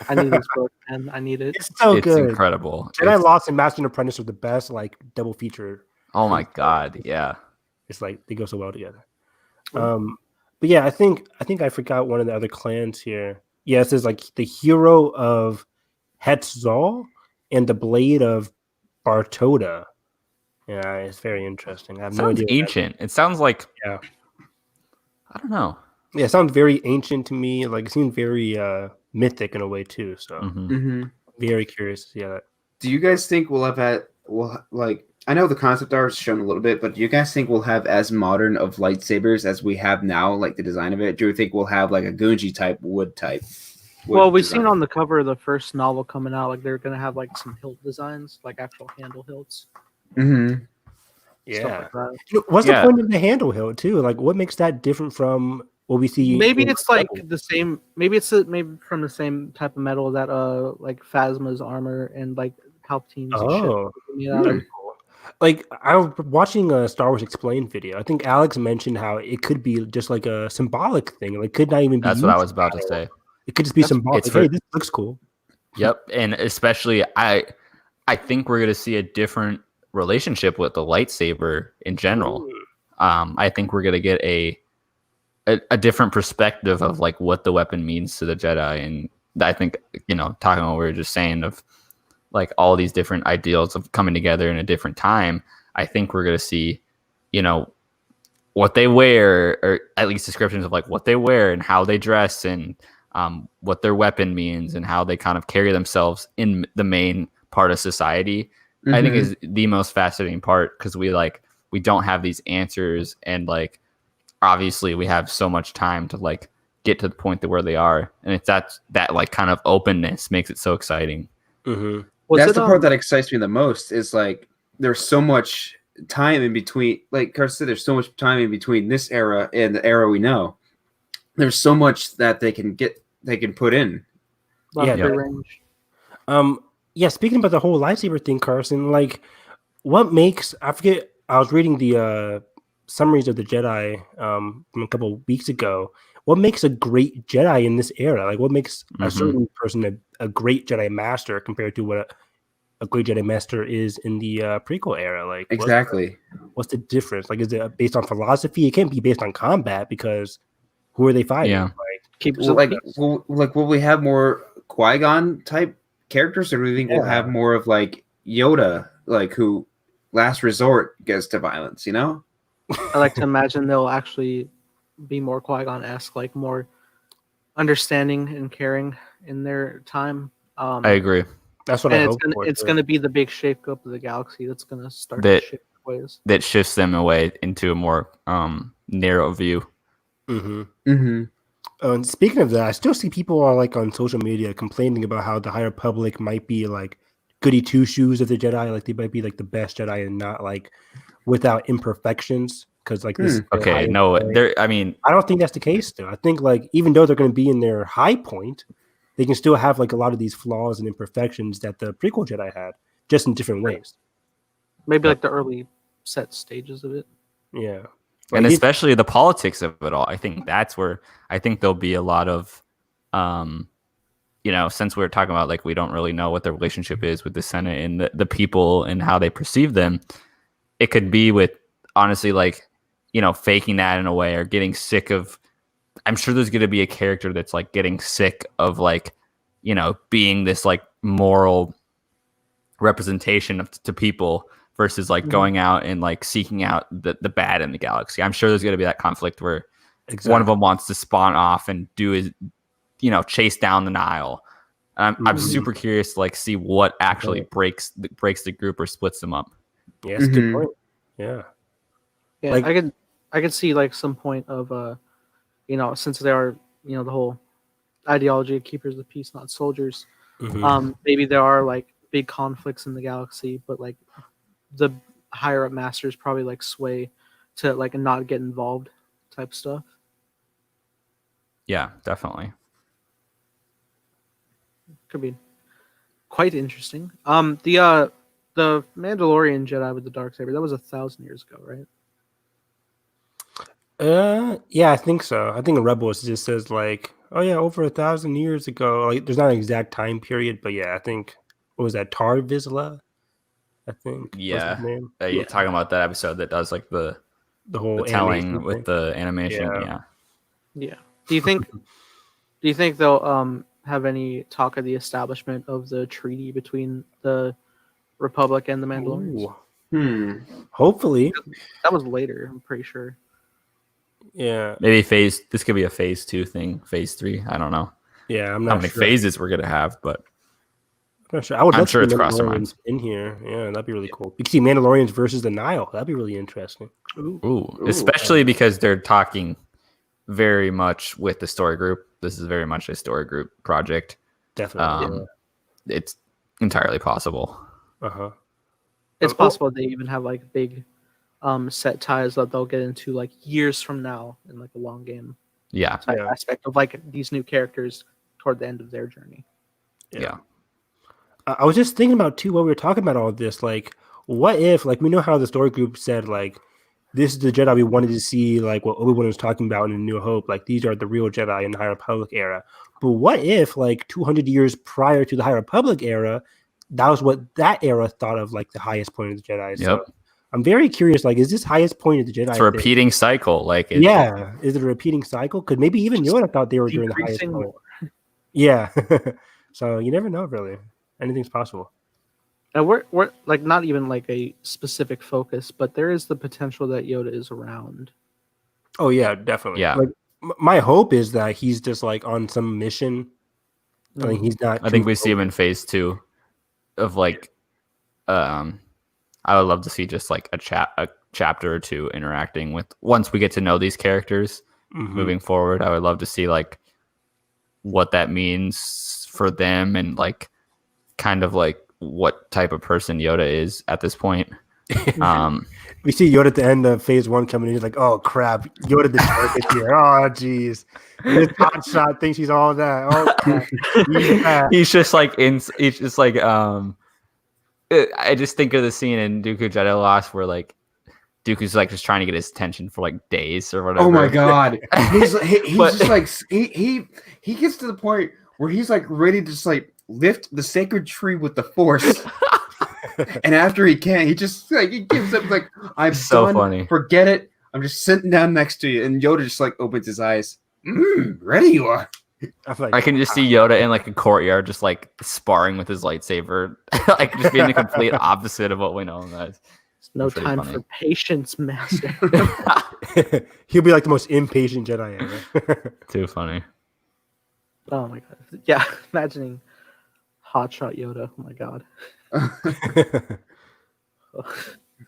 I need this book, and I need it. It's so It's good. incredible. Jedi It's- Lost and Master and Apprentice are the best like double feature. oh my god. Yeah. It's like they go so well together. But yeah, I think I forgot one of the other clans here. Yeah, it says like the hero of Hetzal and the blade of Bartoda. Yeah, it's very interesting. I have no Sounds idea. ancient. It sounds like Yeah. I don't know. Yeah, it sounds very ancient to me. Like it seems very mythic in a way too. So Mhm. Mm-hmm. very curious to see that. Do you guys think I know the concept art is shown a little bit, but do you guys think we'll have as modern of lightsabers as we have now, like the design of it? Do you think we'll have like a Gunji type wood Well, we've design? seen on the cover of the first novel coming out, like they're gonna have like some hilt designs, like actual handle hilts. Mm-hmm. Stuff Yeah. like that. What's Yeah. the point of the handle hilt too? Like what makes that different from what we see? Maybe in it's like Rebels? the same. Maybe maybe from the same type of metal that like Phasma's armor and like Palpatine's Oh. shit. made out of. Like I was watching a Star Wars Explained video. I think Alex mentioned how it could be just like a symbolic thing. Like could not even be. That's what I used was about to in say. battle. It could just be symbolic. it's Like, hey, for- this looks cool. Yep, and especially I think we're gonna see a different relationship with the lightsaber in general. I think we're gonna get a different perspective of like what the weapon means to the Jedi, and I think talking about what we were just saying of like all these different ideals of coming together in a different time. I think we're gonna see, what they wear, or at least descriptions of like what they wear and how they dress and what their weapon means and how they kind of carry themselves in the main part of society. I think is the most fascinating part because we don't have these answers, and like obviously we have so much time to like get to the point to where they are, and it's that like kind of openness makes it so exciting. Mm-hmm. That's the part that excites me the most. Is like there's so much time in between. Like Carson said, there's so much time in between this era and the era we know. There's so much that they can put in. Yeah, range. Yeah, speaking about the whole lightsaber thing, Carson, like what makes I was reading the summaries of the Jedi from a couple of weeks ago. What makes a great Jedi in this era? Like what makes a certain person a great Jedi master compared to what a great Jedi master is in the prequel era? Like Exactly. What's the difference? Like is it based on philosophy? It can't be based on combat because who are they fighting? Yeah. Will we have more Qui-Gon type characters, or do you think we'll have more of like Yoda, like who last resort gets to violence? I like to imagine they'll actually be more Qui-Gon-esque, like more understanding and caring in their time. I agree. That's what I hope for. It's going to be the big shake up of the galaxy that's going to start That- to shift ways. That shifts them away into a more narrow view. And speaking of that, I still see people are like on social media complaining about how the High Republic might be like goody two shoes of the Jedi, like they might be like the best Jedi and not like without imperfections. Because like this, Okay, no, I mean, I don't think that's the case. Though I think like even though they're going to be in their high point, they can still have like a lot of these flaws and imperfections that the prequel Jedi had, just in different ways. Maybe like the early set stages of it. Yeah. And Like, he's- especially the politics of it all. I think that's where I think there'll be a lot of, since we're talking about like we don't really know what the relationship is with the Senate and the people and how they perceive them. It could be with honestly like, faking that in a way or getting sick of. I'm sure there's going to be a character that's like getting sick of like, being this like moral representation to people versus like going out and like seeking out the bad in the galaxy. I'm sure there's going to be that conflict where one of them wants to spawn off and do his, chase down the Nile. I'm super curious to like see what actually breaks the group or splits them up. Yeah, that's a good point. Yeah. Yeah, Like- I could see like some point of since they are the whole ideology of keepers of peace, not soldiers. Mhm. Maybe there are like big conflicts in the galaxy, but like the higher up masters probably like sway to like not get involved type stuff. Yeah, definitely. Could be quite interesting. The Mandalorian Jedi with the dark saber, that was 1,000 years ago, right? Yeah, I think so. I think in Rebels it just says like, oh yeah, over 1,000 years ago. Like, there's not an exact time period, but yeah, I think what was that Tar Vizsla? I think. was Yeah. his name. You're talking about that episode that does like the whole telling animation with thing. the animation. Yeah. Yeah. Yeah. Do you think they'll have any talk of the establishment of the treaty between the Republic and the Mandalorians? Ooh. Hopefully. That was later, I'm pretty sure. Yeah. Maybe this could be a phase 2 thing, phase 3. I don't know Yeah, I'm how not many sure. phases we're gonna have, but I'm not sure. I would I'm love to sure see it's crossed their Mandalorians minds. in here. Yeah, that'd be really cool. You can see Mandalorians versus the Nile. That'd be really interesting. ooh, especially because they're talking very much with the story group. This is very much a story group project. Definitely. It's entirely possible. Uh-huh. It's possible they even have like big set ties that they'll get into like years from now in like a long game Yeah. type aspect of like these new characters toward the end of their journey. Yeah. I was just thinking about too while we were talking about all of this, like, what if, like, we know how the story group said, like, this is the Jedi we wanted to see, like what Obi-Wan was talking about in A New Hope, like these are the real Jedi in the High Republic era. But what if, like, 200 years prior to the High Republic era, that was what that era thought of like the highest point of the Jedi? So Yep. I'm very curious, like, is this highest point of the Jedi? It's a repeating cycle. Like Yeah, is it a repeating cycle? Could maybe even Yoda thought they were during the highest Decreasing point. more. Yeah. So you never know, really. Anything's possible. And we're like not even like a specific focus, but there is the potential that Yoda is around. Oh yeah, definitely. Yeah. Like my hope is that he's just like on some mission. I think he's not. I think we see him in phase 2 of like I would love to see just like a chapter or two interacting with once we get to know these characters moving forward. I would love to see like what that means for them and like kind of like what type of person Yoda is at this point. We see Yoda at the end of phase 1 coming in. He's like, "Oh crap, Yoda the Dark is here." Oh jeez, this hot shot thinks he's all that. Oh, crap. He's just like he's just like I just think of the scene in Dooku Jedi Lost where like Dooku's like just trying to get his attention for like days or whatever. Oh my god, he's But- just like he gets to the point where he's like ready to just like lift the sacred tree with the force. And after he can't, he just like he gives up like I'm So done. funny. Forget it. I'm just sitting down next to you, and Yoda just like opens his eyes. Ready you are. I'm like, I can just see Yoda in like a courtyard, just like sparring with his lightsaber, like just being the complete opposite of what we know him as. No Pretty time funny. for patience, master. he'll be like the most impatient Jedi ever. Too funny. Oh my god. Yeah, imagining hotshot Yoda. Oh my god.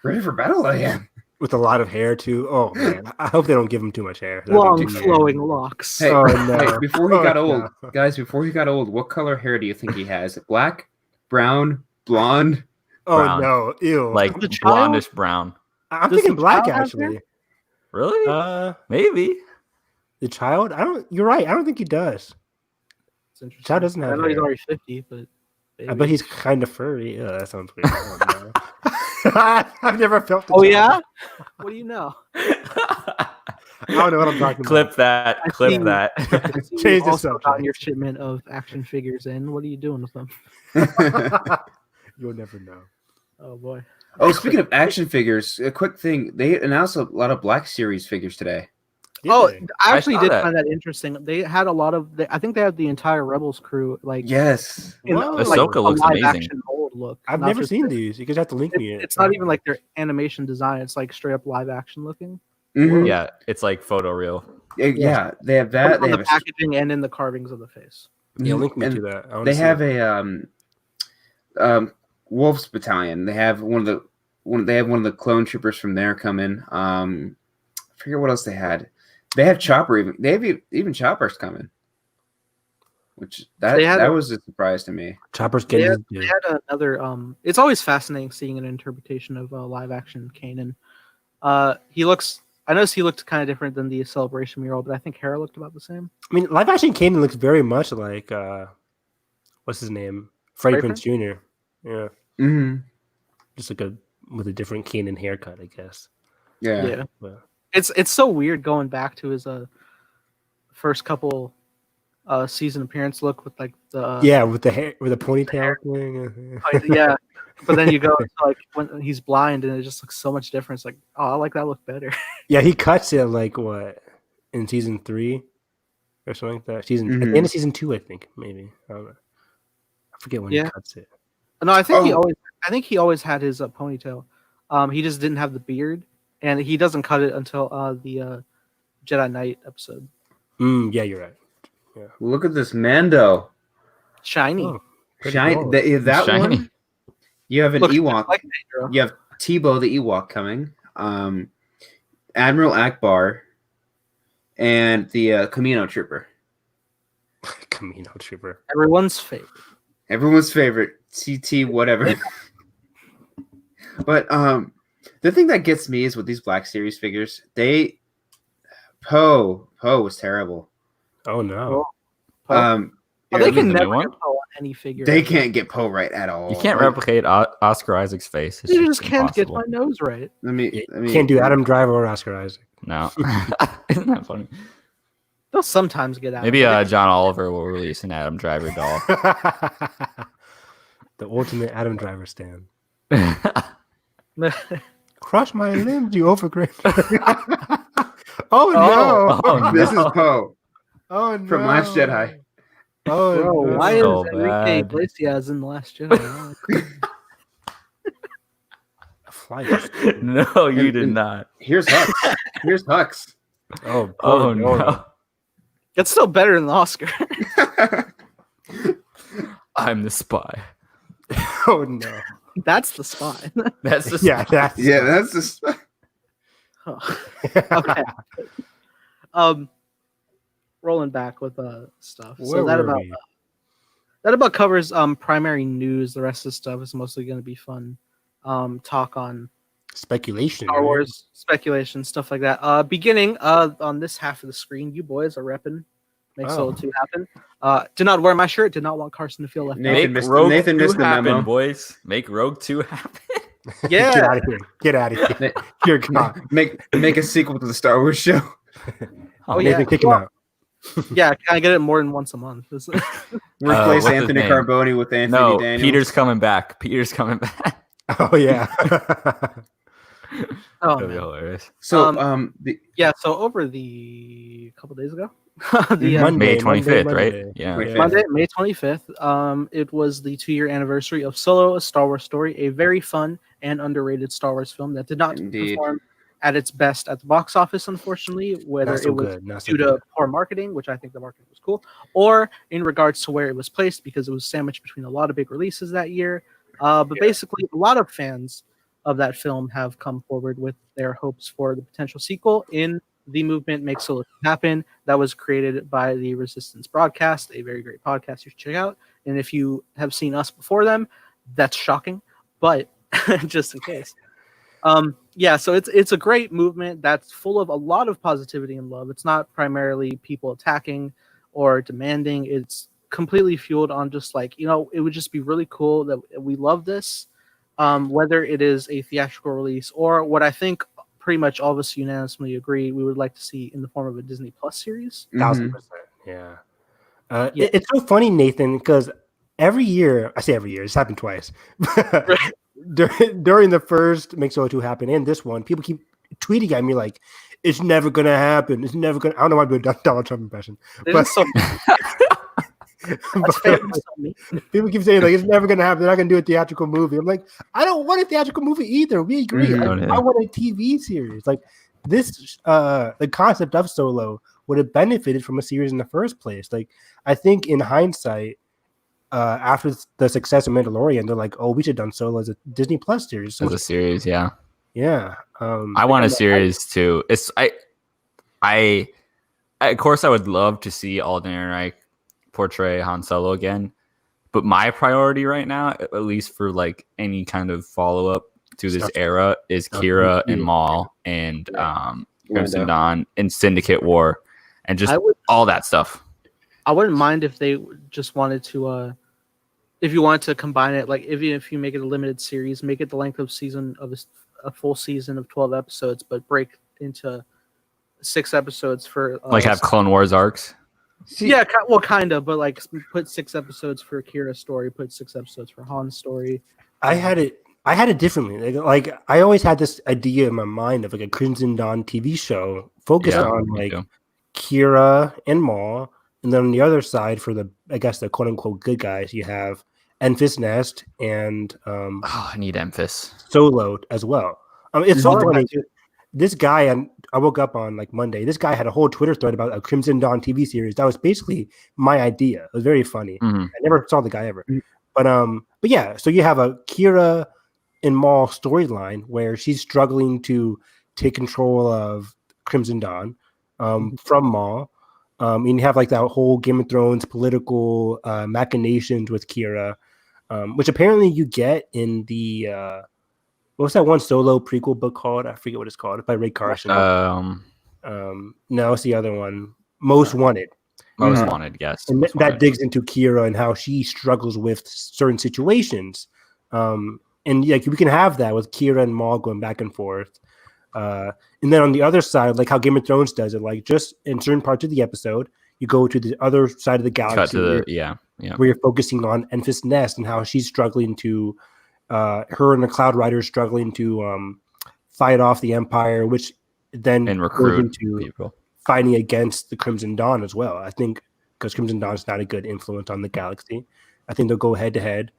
Ready for battle again. With a lot of hair too. Oh man, I hope they don't give him too much hair. That'd be Long too flowing locks. Hey, Oh, no. hey, before he Oh, got old, no. guys, before he got old, what color hair do you think he has? Black, brown, blonde? Oh Brown. no, ew. Like The child? blondish brown. I'm Does thinking the black child have actually. Really? Maybe. The child? I don't. You're right. I don't think he does. It's interesting. Child doesn't I have know he's hair. already 50, but I bet he's kind of furry. That sounds weird. Oh, no. I've never felt. Oh yeah. What do you know? I don't know what I'm talking Clip about. that. I Clip see. that. I see Change you the also got your subject. shipment of action figures in. What are you doing with them? You'll never know. Oh boy. Oh, speaking of action figures, a quick thing. They announced a lot of Black Series figures today. Oh, Yeah. I actually saw did that. find that interesting. They had a lot of. I think they had the entire Rebels crew like Yes. in Whoa. like Ahsoka a looks live amazing. action mold look. I've not never just seen the- these. You guys have to link me. It's not even like their animation design. It's like straight up live action looking. Mhm. Yeah, it's like photoreal. Yeah, they have that. Both They on have the packaging and in the carvings of the face. Yeah, link me and to that. I wanna They see have it. a Wolves Battalion. They have one of the clone troopers from there come in. I forget what else they had. They have Chopper even. They have even Chopper's coming, which They had that a- was a surprise to me. Chopper's They getting. had another. It's always fascinating seeing an interpretation of live action Kanan. He looks. I noticed he looked kind of different than the Celebration mural, but I think Hera looked about the same. I mean, live action Kanan looks very much like what's his name, Freddie Freddie Prinze Jr. Yeah, Mm-hmm. just like with a different Kanan haircut, I guess. Yeah. But It's so weird going back to his first couple season appearance look with like the yeah, with the hair, with the ponytail thing. yeah. But then you go to like when he's blind and it just looks so much different. It's like, oh, I like that look better. Yeah, he cuts it like what in season 3 or something like that. At the end of season 2, I think maybe. I don't know. I forget when he cuts it. No, I think Oh. he always had his ponytail. He just didn't have the beard, and he doesn't cut it until the Jedi Knight episode. Yeah, you're right. Look at this Mando. Shiny. Oh, pretty Shine cool. that Shiny. one. You have an Looks Ewok. like Pedro. You have Tebow the Ewok coming. Admiral Akbar, and the Camino Trooper. Camino Trooper. Everyone's favorite. Everyone's favorite CT whatever. But the thing that gets me is with these Black Series figures, Poe was terrible. Oh no. Poe? Yeah, They the can new never one? get Poe on any figure. they ever. can't get Poe right at all. You can't Like, replicate Oscar Isaac's face. It's You just can't get impossible. my nose right. Let me. Can't do Adam Driver or Oscar Isaac. No. Isn't that funny? They'll sometimes get out. Maybe John Oliver will release an Adam Driver doll. The ultimate Adam Driver stand. Crush my limbs, you overgrown. Oh no! Oh, This no. is Poe Oh no! from Last Jedi. Oh Bro, no. why So is Enrique bad. Iglesias in the Last Jedi? A flight? No, you did And- not. Here's Hux. Here's Hux. Oh, Oh, poor Nora. no. It's still better than the Oscar. I'm the spy. Oh no! That's the spy. That's the Yeah, that's Yeah, that's just. Okay. Rolling back with stuff. Where So that were about we? that about covers primary news. The rest of the stuff is mostly going to be fun. Talk on Speculation. Star right? Wars speculation, stuff like that. Beginning on this half of the screen, you boys are repping. Make Solo 2 happen. Did not wear my shirt. Did not want Carson to feel left Nathan Make missed- Rogue Nathan 2 missed the happen, memo. boys. Make Rogue 2 happen. out. Yeah. Get out of here. Get out of here. You're gone. make a sequel to the Star Wars show. Oh, yeah. Nathan, kick him out. Yeah, can I get it more than once a month? Replace what's his Anthony name? Carboni with Anthony No, Daniels. Peter's coming back. Peter's coming back. Oh yeah. Oh, That'd be man. hilarious. So Yeah, so over the couple days ago, the Monday, May 25th, right? Monday. Yeah. Wait, Monday, May 25th, it was the 2-year anniversary of Solo, a Star Wars story, a very fun and underrated Star Wars film that did not Indeed. perform at its best at the box office, unfortunately, whether Not so it was good. Not so due to good. poor marketing, which I think the marketing was cool, or in regards to where it was placed because it was sandwiched between a lot of big releases that year. But basically, a lot of fans of that film have come forward with their hopes for the potential sequel in the movement Make Solo Happen that was created by the Resistance Broadcast, a very great podcast you should check out. And if you have seen us before them, that's shocking, but just in case. Yeah, so it's a great movement that's full of a lot of positivity and love. It's not primarily people attacking or demanding. It's completely fueled on just like, it would just be really cool that we love this. whether it is a theatrical release or what I think pretty much all of us unanimously agree we would like to see in the form of a Disney Plus series. 1,000%. Yeah. Yeah. It's so funny, Nathan, because every year, I say every year, it's happened twice. During the first Make Solo 2 happen and this one, people keep tweeting at me like, it's never going to happen. It's never going to. I don't know why I'm doing a Donald Trump impression. But, people keep saying like it's never going to happen. They're not going to do a theatrical movie. I'm like, I don't want a theatrical movie either. We agree. I want a TV series. Like this, the concept of Solo would have benefited from a series in the first place. Like I think in hindsight, after the success of Mandalorian, they're like, oh, we should have done Solo as a Disney Plus series. As a series, yeah. Yeah. I want a series too. I of course I would love to see Alden Ehrenreich portray Han Solo again, but my priority right now, at least for like any kind of follow up to this era, is Kira and Maul and Crimson Dawn and Syndicate War and just all that stuff. I wouldn't mind if they just wanted to, if you wanted to combine it, like even if you make it a limited series, make it the length of a full season of 12 episodes, but break into 6 episodes for like have Clone Wars arcs. Yeah, well, kind of, but like put 6 episodes for Kira's story, put 6 episodes for Han's story. I had it differently. Like I always had this idea in my mind of like a Crimson Dawn TV show focused on like Kira and Maul, and then on the other side for the quote unquote good guys, you have Enfys Nest and I need Enfys Solo as well. It's so funny. This guy, and I woke up on like Monday. This guy had a whole Twitter thread about a Crimson Dawn TV series. That was basically my idea. It was very funny. I never saw the guy ever, but yeah. So you have a Kira and Maul storyline where she's struggling to take control of Crimson Dawn from Maul. And you have like that whole Game of Thrones political machinations with Kira, which apparently you get in the what's that one Solo prequel book called? I forget what it's called. It's by Ray Carson. No, it's the other one. Most Wanted. Most Wanted, yes. And that digs into Kira and how she struggles with certain situations. And like we can have that with Kira and Maul going back and forth. And then on the other side, like how Game of Thrones does it, like just in certain parts of the episode, you go to the other side of the galaxy where you're focusing on Enfys Nest and how she's struggling to her and the Cloud Riders struggling to fight off the Empire, which then recruit into people fighting against the Crimson Dawn as well. I think because Crimson Dawn is not a good influence on the galaxy. I think they'll go head to head.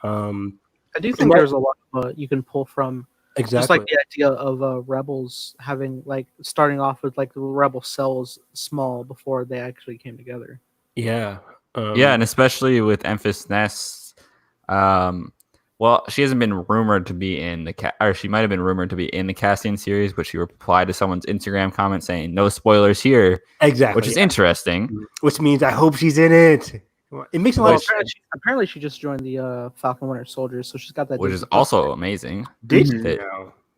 I do think there's a lot you can pull from. Exactly. Just like the idea of Rebels having like starting off with like the Rebel cells small before they actually came together. Yeah. And especially with Enfys Nest. Well, she hasn't been rumored to be in or she might have been rumored to be in the Cassian series, but she replied to someone's Instagram comment saying no spoilers here. Exactly. Which is interesting. Which means I hope she's in it. It makes a lot of sense. Apparently, she just joined the Falcon Winter Soldier, so she's got that. Which is also amazing.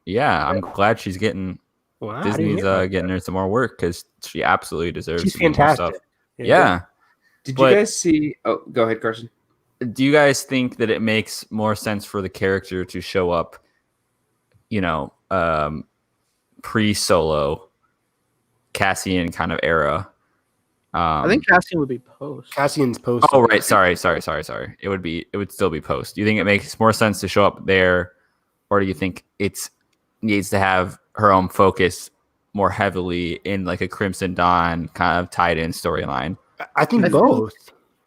Yeah, I'm glad she's getting. Wow, Disney's getting her some more work because she absolutely deserves. She's fantastic. Yeah. Did you guys see? Oh, go ahead, Carson. Do you guys think that it makes more sense for the character to show up, pre-Solo Cassian kind of era? I think Cassian would be post. Cassian's post. Oh, right. Sorry. It would still be post. Do you think it makes more sense to show up there, or do you think it needs to have her own focus more heavily in like a Crimson Dawn kind of tied in storyline? I think both.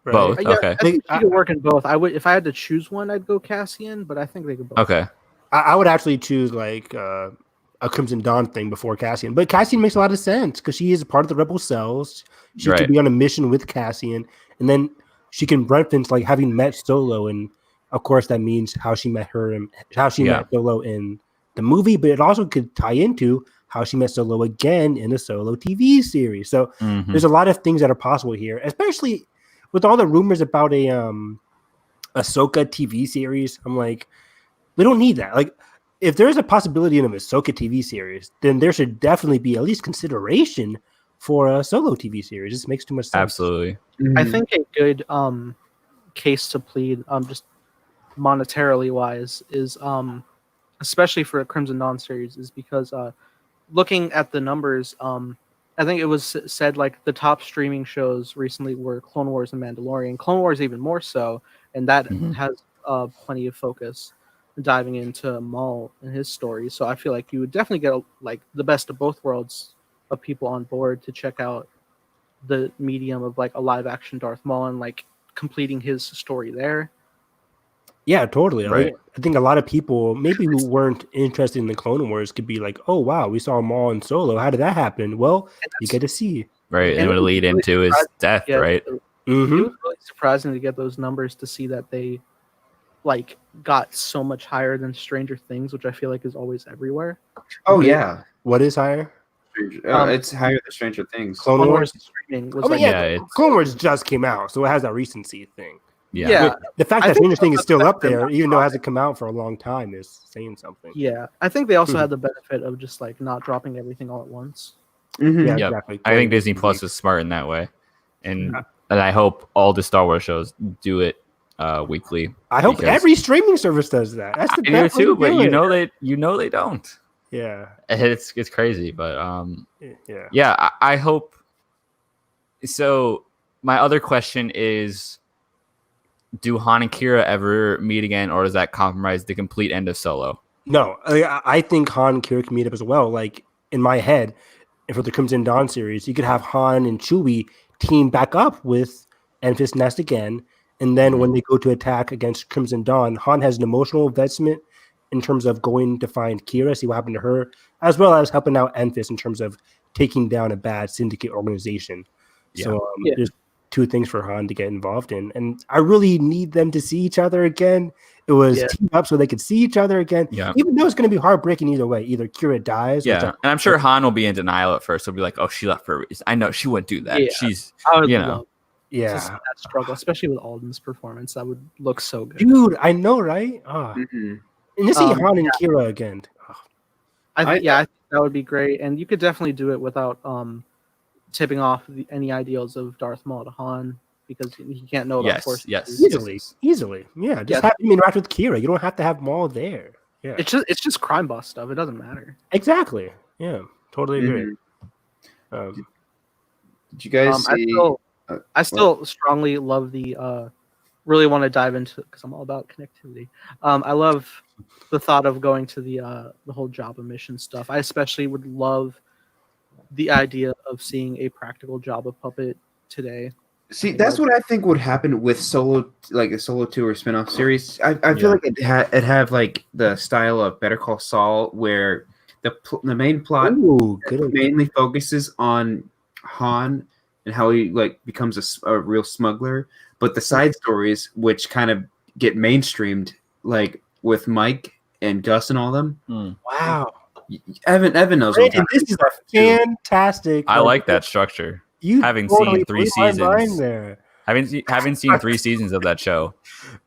Right? Both. Yeah, okay. I think she could work in both. I would, if I had to choose one, I'd go Cassian, but I think they could both. Okay. I would actually choose like a Crimson Dawn thing before Cassian, but Cassian makes a lot of sense because she is a part of the Rebel cells. She could be on a mission with Cassian, and then she can reference like having met Solo, and of course that means how she met her and how she met Solo in the movie, but it also could tie into how she met Solo again in the Solo TV series. So there's a lot of things that are possible here, especially with all the rumors about a Ahsoka TV series. I'm like, we don't need that. Like, if there's a possibility in an Ahsoka TV series, then there should definitely be at least consideration for a Solo TV series. This makes too much sense. Absolutely. I think a good case to plead, just monetarily wise is especially for a Crimson Dawn series is because looking at the numbers, I think it was said like the top streaming shows recently were Clone Wars and Mandalorian. Clone Wars even more so, and that has plenty of focus diving into Maul and his story. So I feel like you would definitely get like the best of both worlds of people on board to check out the medium of like a live action Darth Maul and like completing his story there. Yeah, totally. Right. I think a lot of people, maybe who weren't interested in the Clone Wars, could be like, "Oh wow, we saw Maul and Solo. How did that happen?" Well, you get to see. Right, and And it would it was lead really into his death, Yeah, right? It Mm-hmm. was really surprising to get those numbers to see that they like got so much higher than Stranger Things, which I feel like is always everywhere. Oh Okay. yeah, What is higher? it's higher than Stranger Things. Clone Clone Wars. Wars streaming was Oh, but like Yeah, yeah, it's- Clone Wars just came out, so it has that recency thing. Yeah. But the fact I that think Stranger Things is that's still the up fact they're there, not even though it dropping. hasn't come out for a long time, is saying something. Yeah, I think they also Mhm. had the benefit of just like not dropping everything all at once. Mhm. Yeah, Yep. exactly. I think Disney Plus is smart in that way, and I hope all the Star Wars shows do it weekly. I hope because- every streaming service does that. That's the I do best way to too, but do you it. know they don't. Yeah, It's crazy, but yeah. yeah, I hope. So my other question is, do Han and Kira ever meet again, or does that compromise the complete end of Solo? No, I think Han and Kira can meet up as well. Like in my head, and for the Crimson Dawn series, you could have Han and Chewie team back up with Enfys Nest again, and then when they go to attack against Crimson Dawn, Han has an emotional investment in terms of going to find Kira, see what happened to her, as well as helping out Enfys in terms of taking down a bad syndicate organization. So Yeah. there's two things for Han to get involved in, and I really need them to see each other again. It was Yeah. team up so they could see each other again. Yeah. Even though it's going to be heartbreaking either way. Either Kira dies. Yeah, and I'm sure Han will be in denial at first. He'll be like, "Oh, she left for a reason. I know she wouldn't do that. Yeah. She's I would You know. love to see yeah. that struggle, especially with Alden's performance. That would look so good. Dude, I know, right? Mhm. And to see Um, Han and Kira again. Oh, I think I- I think that would be great, and you could definitely do it without tipping off any ideals of Darth Maul to Han because he can't know about Force. yes. easily. Yeah, just Yeah. have him interact with Kira. You don't have to have Maul there. Yeah, It's just crime boss stuff. It doesn't matter. exactly. Yeah, totally agree. Mhm. Did you guys I see? still, uh, I still strongly love the really want to dive into because I'm all about connectivity. I love the thought of going to the whole Jabba mission stuff. I especially would love the idea of seeing a practical Jabba puppet today. See, that's what I think would happen with Solo, like a Solo 2 or spin-off series. I feel like it have like the style of Better Call Saul, where the main plot Ooh, good idea. mainly focuses on Han and how he like becomes a real smuggler, but the side stories, which kind of get mainstreamed, like with Mike and Gus and all them. Wow. Evan knows. what I'm Brandon, this is talking about, too. fantastic. I like that structure. You having totally seen 3 blew my mind seasons. there. Having seen 3 seasons of that show,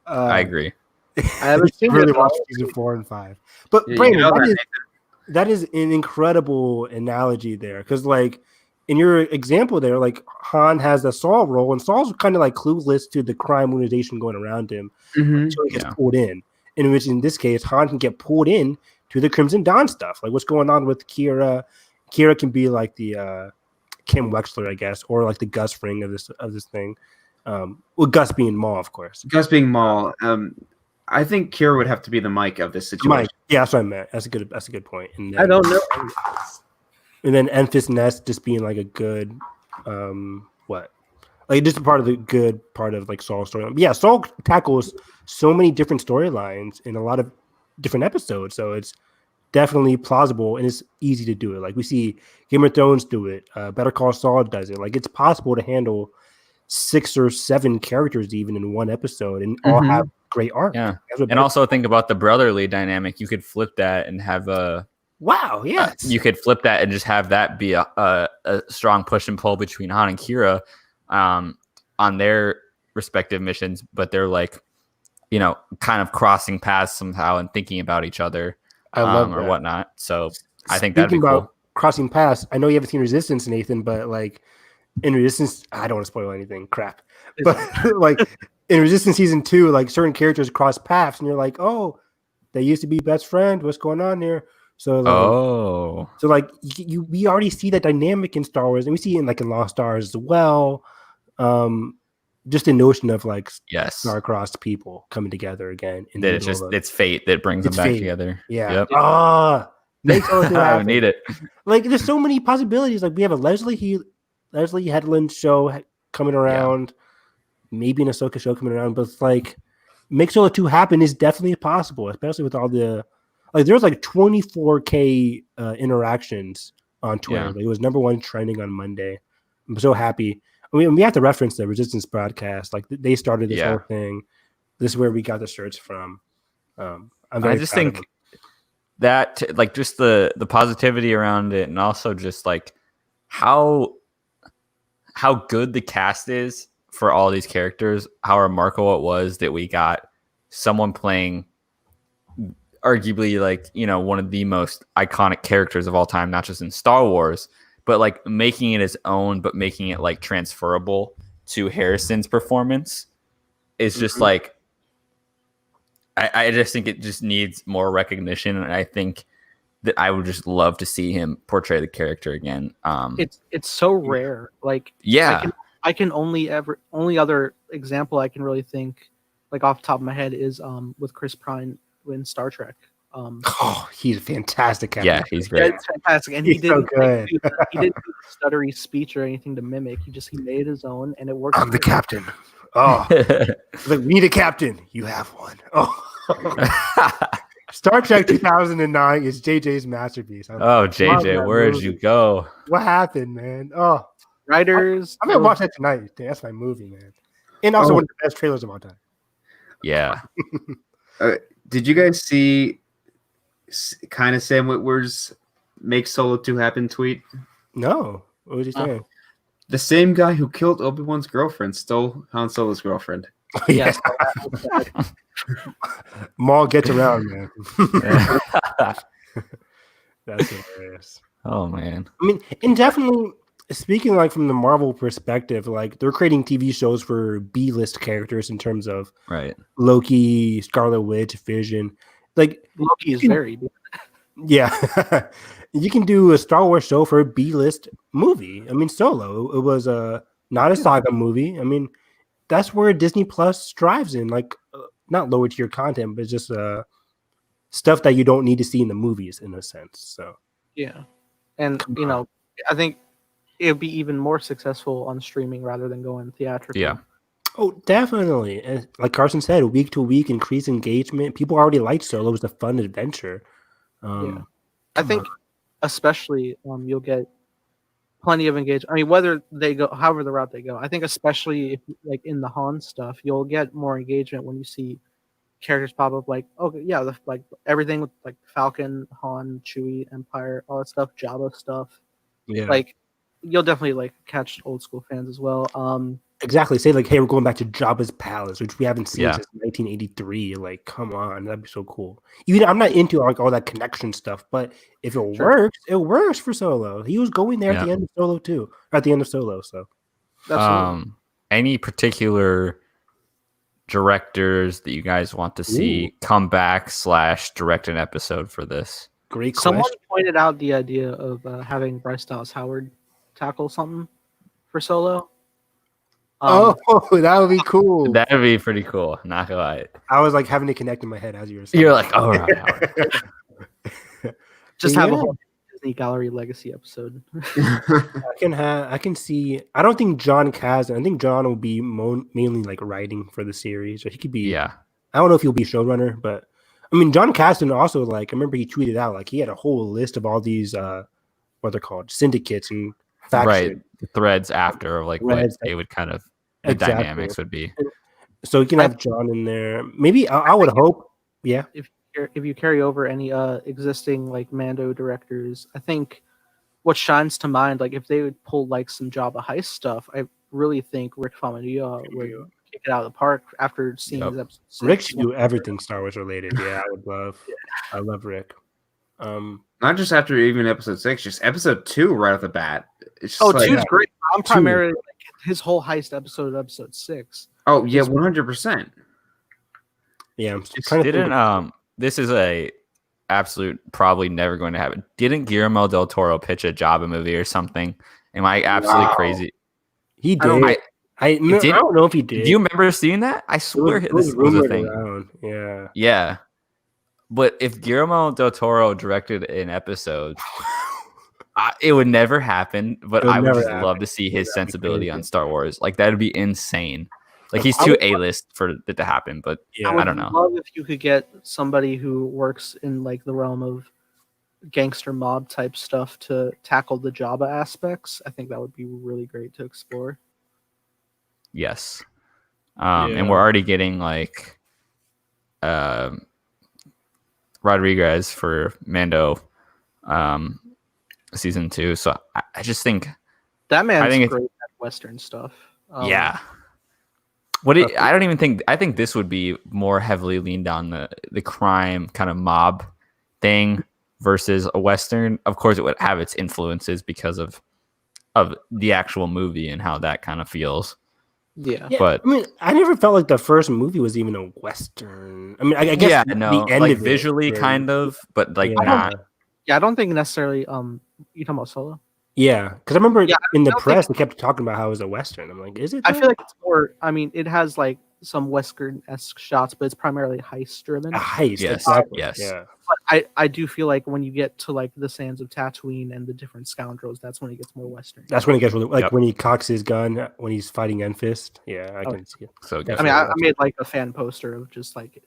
I agree. I haven't seen really it. watched season 4 and 5. But Yeah, you Brandon, know that that, that is an incredible analogy there, because like in your example there, like Han has a Saul role, and Saul's kind of like clueless to the crime organization going around him Mhm. until he gets Yeah. pulled in. In which, in this case, Han can get pulled in to the Crimson Dawn stuff, like what's going on with Kira. Kira can be like the Kim Wexler, I guess, or like the Gus Fring of this thing. With Gus being Maul, of course. Gus being Maul. I think Kira would have to be the Mike of this situation. Mike, yeah, that's what I meant. That's a good point. And then, I don't know. And then Enfys Nest just being like a good, like just a part of the good part of like Saul's story. Yeah, Saul tackles so many different storylines in a lot of different episodes, so it's definitely plausible and it's easy to do it. Like we see Game of Thrones do it, Better Call Saul does it. Like it's possible to handle 6 or 7 characters even in one episode and all Mhm. have great arcs. Yeah. That's what And also think about the brotherly dynamic. You could flip that and have wow, yes. you could flip that and just have that be a strong push and pull between Han and Kira on their respective missions, but they're like, kind of crossing paths somehow and thinking about each other I love or that. whatnot. So I think that'd be Speaking about cool. crossing paths, I know you haven't seen Resistance, Nathan, but like in Resistance, I don't want to spoil anything. Crap. But like in Resistance season 2, like certain characters cross paths, and you're like, oh, they used to be best friends. What's going on there? So like, we already see that dynamic in Star Wars, and we see it in Lost Stars as well. Just the notion of like star-crossed people coming together again. That it's fate that brings them back together. Yeah. Yep. Makes all I need it. Like, there's so many possibilities. Like, we have a Leslie Headland show coming around, maybe an Ahsoka show coming around, but it's like, make Solo 2 happen is definitely possible, especially with all the there's 24K interactions on Twitter. Yeah. Like, it was #1 trending on Monday. I'm so happy. I mean, we have to reference the Resistance broadcast. Like, they started this whole thing. This is where we got the shirts from. I just think that just the positivity around it, and also just like how good the cast is for all these characters, how remarkable it was that we got someone playing arguably one of the most iconic characters of all time, not just in Star Wars, but making it his own, but making it transferable to Harrison's performance is just I just think it just needs more recognition, and I think that I would just love to see him portray the character again. It's so rare. I can only other example I can really think off the top of my head is with Chris Pine in Star Trek. He's a fantastic captain. Yeah, he's great. Yeah, it's fantastic, and he didn't he didn't do a stuttery speech or anything to mimic. He made his own, and it worked. I'm the captain. Oh, we need a captain. You have one. Oh, Star Trek 2009 is JJ's masterpiece. JJ, where did you go? What happened, man? Oh, writers. I'm gonna watch that tonight. That's my movie, man. And also one of the best trailers of all time. Yeah. Did you guys see kind of Sam Witwer's "Make Solo 2 Happen" tweet? No. What was he saying? The same guy who killed Obi-Wan's girlfriend stole Han Solo's girlfriend. Yes. Maul gets around, man. That's hilarious. Oh man. I mean, and definitely speaking from the Marvel perspective, they're creating TV shows for B-list characters in terms of Loki, Scarlet Witch, Vision. Loki is very yeah. You can do a Star Wars show for a B-list movie. I mean, Solo, it was not a saga movie. I mean, that's where Disney Plus strives in, not lower tier content, but just stuff that you don't need to see in the movies in a sense. So yeah, and I think it would be even more successful on streaming rather than going theatrical. Yeah. Oh, definitely. And like Carson said, week to week, increased engagement. People already liked Solo. It was a fun adventure. I think especially you'll get plenty of engagement. I mean, whether they go, however the route they go, I think especially if, in the Han stuff, you'll get more engagement when you see characters pop up everything with Falcon, Han, Chewie, Empire, all that stuff, Jabba stuff. Yeah. You'll definitely catch old school fans as well. Exactly. Say hey, we're going back to Jabba's palace, which we haven't seen since 1983. Come on, that'd be so cool. Even I'm not into all that connection stuff, but if it works, it works for Solo. He was going there at the end of Solo too, or at the end of Solo. So, any particular directors that you guys want to see come back / direct an episode for this? Great question. Someone pointed out the idea of having Bryce Dallas Howard tackle something for Solo. That would be cool. That would be pretty cool. Not gonna lie. I was having to connect in my head as you were saying. You're oh, right. Just have a whole Disney Gallery Legacy episode. I can see. I don't think John Kaz. I think John will be mainly writing for the series, or he could be. Yeah. I don't know if he'll be showrunner, but I mean, John Kasdan also I remember he tweeted out he had a whole list of all these what they're called syndicates and factions. Right. The threads after what they would kind of the dynamics would be. So you can have John in there. Maybe I would hope. Yeah. If you carry over any existing Mando directors, I think what shines to mind, if they would pull some Jabba heist stuff, I really think Rick Famuyiwa would kick it out of the park after seeing his episode 6. Rick should do everything Star Wars related. Yeah, I would love. I love Rick. Not just after even episode 6, just episode 2 right off the bat. It's just 2's great. I'm primarily his whole heist episode 6. Oh yeah, 100%. Yeah, I'm trying to think. This is a absolute probably never going to happen. Didn't Guillermo del Toro pitch a Jabba movie or something? Am I absolutely crazy? He did. I don't know if he did. Do you remember seeing that? I swear this was a thing. Around. Yeah. Yeah. But if Guillermo del Toro directed an episode, it would never happen. But I would just love to see his sensibility on Star Wars. Like that'd be insane. Like he's too A-list for it to happen. But I don't know. I would love if you could get somebody who works in like the realm of gangster mob type stuff to tackle the Jabba aspects. I think that would be really great to explore. Yes. And we're already getting like Rodriguez for Mando season 2. So I just think that man's great at Western stuff. Yeah. I think this would be more heavily leaned on the crime kind of mob thing versus a Western. Of course, it would have its influences because of the actual movie and how that kind of feels. Yeah, but I mean, I never felt like the first movie was even a Western. I mean, I guess the end like of visually kind of, but like not. I don't think necessarily. You talking about Solo? Yeah, because I remember in the press they kept talking about how it was a Western. I'm like, is it? I feel like it's more. I mean, it has like some Western-esque shots, but it's primarily heist-driven. A heist, yes, exactly. Yes. Yeah. But I do feel like when you get to like the sands of Tatooine and the different scoundrels, that's when it gets more Western. That's when it gets really when he cocks his gun when he's fighting Enfist. Yeah, I can see it. So I mean, I made like a fan poster of just like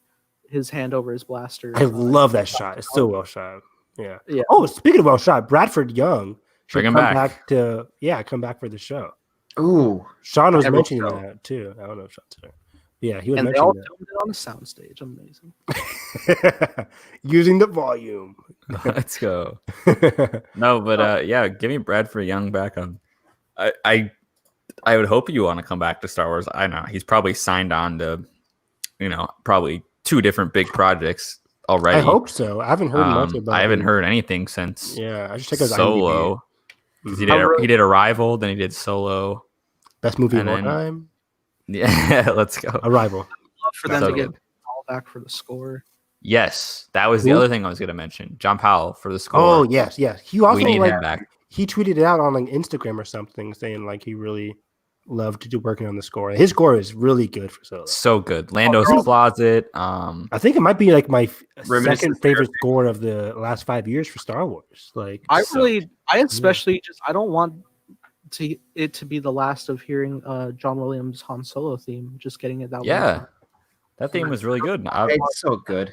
his hand over his blaster. I love that shot. It's so well shot. Yeah. Yeah. Oh, speaking of well shot, Bradford Young should come back for the show. Ooh, Sean was mentioning that too. I don't know if Sean's there. Yeah, he would mention that. And they all filmed it on a soundstage. Amazing. Using the volume. Let's go. No, but give me Bradford Young back on. I would hope you want to come back to Star Wars. I know he's probably signed on to, probably 2 different big projects already. I hope so. I haven't heard much about. I haven't heard anything since. Yeah, I just check his Solo. He did Arrival, then he did Solo. Best movie of all time. Yeah, let's go. I'd Arrival. love for them to get all back for the score. Yes, that was the other thing I was going to mention. John Powell for the score. Oh yes. He also we need him back. He tweeted it out on like Instagram or something, saying like he really loved to do working on the score. His score is really good for Solo. So good. Lando's Closet. I think it might be like my second favorite score of the last 5 years for Star Wars. Like I especially I don't want it to be the last of hearing John Williams' Han Solo theme. Just getting it that way. Yeah, that theme was really good. It's so good.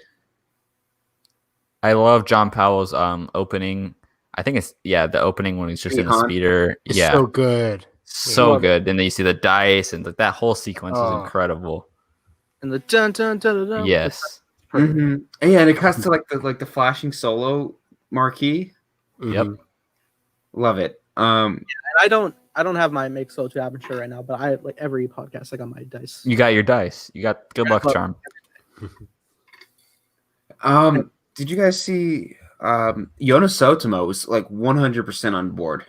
I love John Powell's opening. I think it's the opening when he's just in the speeder. It's so good. So good. And then you see the dice and that whole sequence is incredible. And the dun dun dun dun. dun. Yes. Mm-hmm. Yeah, and it cuts to like the flashing Solo marquee. Yep. Love it. And I don't have my Make Solo 2 happen shirt right now, but I like every podcast I got my dice. You got your dice. You got good luck charm. Did you guys see Jonas Sotomo was like 100% on board?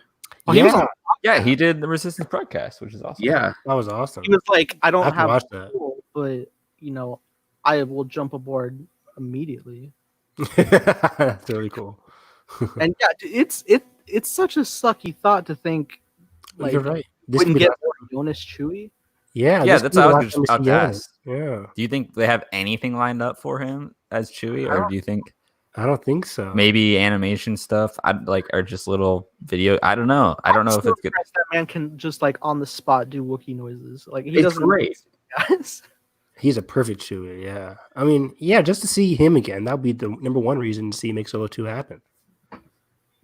Yeah, he did the Resistance broadcast, which is awesome. Yeah, that was awesome. He was like, I don't have that, but I will jump aboard immediately. That's really cool. And it's such a sucky thought to think. Like, you're right. This wouldn't get more Jonas Chewie. Yeah, that's what I was just about to ask. Yeah. Do you think they have anything lined up for him as Chewie, or do you think? I don't think so. Maybe animation stuff. Or just little video. I don't know. I don't know if it's good. That man can just like on the spot do Wookiee noises. Like he it's doesn't. Great. Guys. He's a perfect Chewie. Yeah. I mean, just to see him again, that would be the number one reason to see Make Solo 2 happen.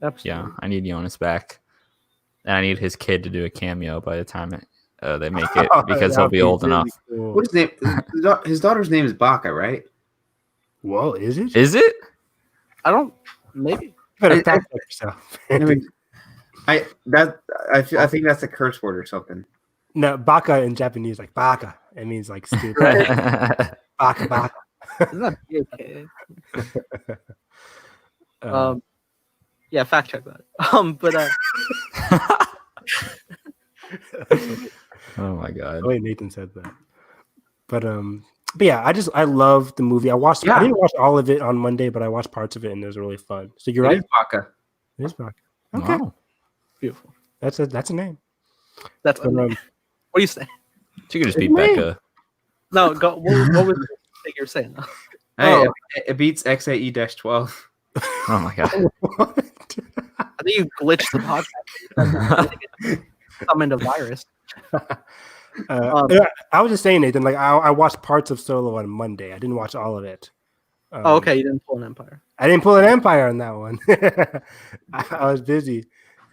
Absolutely. Yeah, I need Jonas back, and I need his kid to do a cameo by the time they make it, because he'll be old enough. Cool. What is his name? His daughter's name is Baka, right? Whoa, is it? Is it? I don't. Maybe. You better fact check yourself. I think that's a curse word or something. No, Baka in Japanese, like Baka. It means like stupid. Baka. Isn't that okay? Yeah, fact check that. Oh my god. Oh wait, Nathan said that. But yeah, I love the movie. I didn't watch all of it on Monday, but I watched parts of it and it was really fun. So you're right. It is Baka. It is Baka. Okay. Wow. Beautiful. That's a name. That's But, what do you say? She could just be It's me. Becca. No, go. What was the thing you were saying? Hey, it beats XAE-12. Oh my god. I think you glitched the podcast. Some into virus. I was just saying, Nathan. Like I watched parts of Solo on Monday. I didn't watch all of it. Oh, okay. You didn't pull an Empire. I didn't pull an Empire on that one. I was busy,